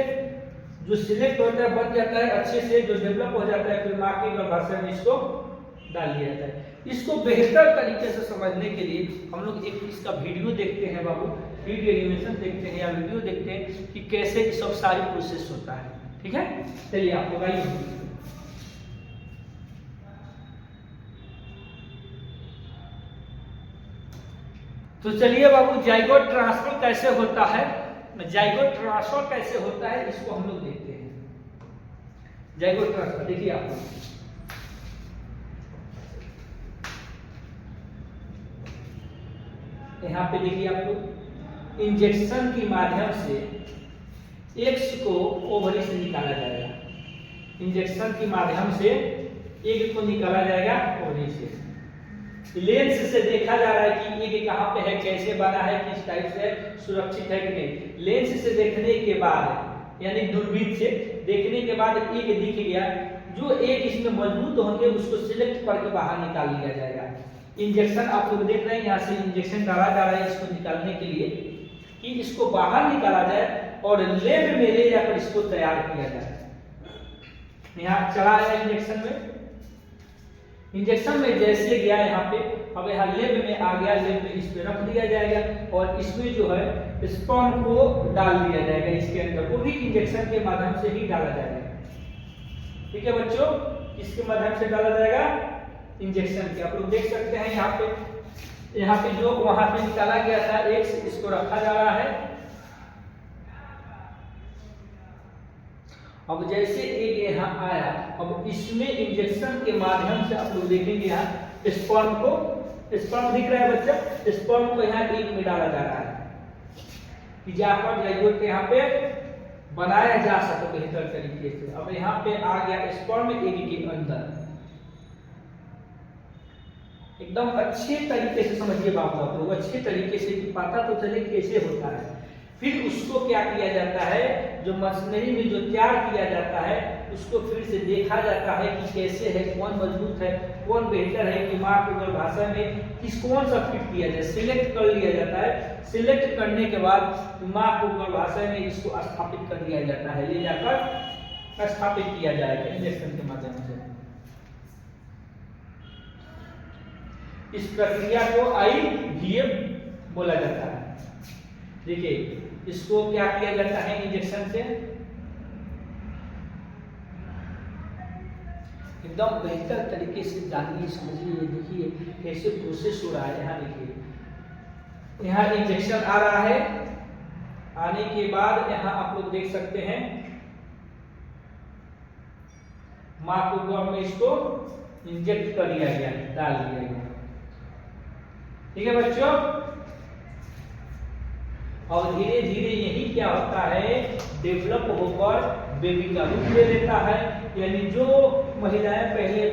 A: जो सिलेक्ट होता है बन जाता है अच्छे से, जो डेवलप हो जाता है, फिर मां के गर्भाशय में इसको डाल दिया जाता है। इसको बेहतर तरीके से समझने के लिए हम लोग एक इसका वीडियो देखते हैं बाबू, वीडियो एनिमेशन देखते हैं या वीडियो देखते हैं कि कैसे ये सब सारी प्रोसेस होता है। ठीक है, चलिए आप लोग आइए। तो चलिए बाबू, जाइगोट ट्रांसफर कैसे होता है, जाइगोट ट्रांसफर कैसे होता है इसको हम लोग देखते हैं। जाइगोट ट्रांसफर देखिए आप लोग, यहाँ पे देखिए आप लोग, इंजेक्शन के माध्यम से एग्स को ओवरी से निकाला जाएगा। इंजेक्शन के माध्यम से एग को निकाला जाएगा ओवरी से। लेंस से देखा जा रहा है कि एग कहाँ पे है, कैसे बना है, किस टाइप से है, सुरक्षित है कि नहीं। लेंस से देखने के बाद यानी दूरबीन से देखने के बाद एग दिख गया, जो एग इसमें मजबूत होंगे उसको सिलेक्ट करके बाहर निकाल लिया जाएगा। इंजेक्शन आप लोग देख रहे हैं, यहाँ से इंजेक्शन डाला जा रहा है इसको निकालने के लिए कि इसको बाहर निकाला जाए और लैब में ले जाकर इसको तैयार किया जाए। यहाँ चला है इंजेक्शन में, इंजेक्शन में जैसे गया यहाँ पे, अब यहाँ लेब में आ गया, लेब में इस पे रख दिया जाएगा और इसमें जो है स्पर्म को डाल दिया जाएगा इसके अंदर, वो भी इंजेक्शन के माध्यम से ही डाला जाएगा। ठीक है बच्चों, इसके माध्यम से डाला जाएगा इंजेक्शन के। आप लोग देख सकते हैं यहाँ पे जो वहां पे निकाला गया था एग्स, इसको रखा जा रहा है। अब जैसे एक यहाँ आया, अब इसमें इंजेक्शन के माध्यम से आप लोग देखेंगे यहाँ स्पर्म को, स्पर्म दिख रहा है बच्चा, स्पर्म को यहाँ एग में डाला जा रहा है कि जाकर जाइगोट यहाँ पे बनाया जा सके बेहतर तरीके से। अब यहाँ पे आ गया स्पर्म एग के अंदर, एकदम अच्छे तरीके से समझिए बाबू आप लोग, अच्छे तरीके से कि पता तो चले कैसे होता है। फिर उसको क्या किया जाता है, जो मशीनरी में जो तैयार किया जाता है उसको फिर से देखा जाता है कि कैसे है, कौन मजबूत है, कौन बेहतर है, कि माँ को भाषा में किस कौन सा फिट किया जाए, सिलेक्ट कर लिया जाता है। सिलेक्ट करने के बाद माँ को भाषा में इसको स्थापित कर दिया जाता है, ले जाकर स्थापित किया जाएगा इंजेक्शन के माध्यम से। इस प्रक्रिया को IVF बोला जाता है। देखिए इसको क्या किया जाता है इंजेक्शन से, एकदम बेहतर तरीके से जानिए समझिए। देखिए कैसे प्रोसेस हो रहा है, यहाँ देखिए यहाँ इंजेक्शन आ रहा है, आने के बाद यहाँ आप लोग देख सकते हैं माँ को गर्भ में इसको इंजेक्ट कर दिया गया, डाल दिया गया। ठीक है बच्चों, और धीरे धीरे यही क्या होता है, डेवलप होकर बेबी का रूप ले लेता है। यानी जो महिलाएं पहले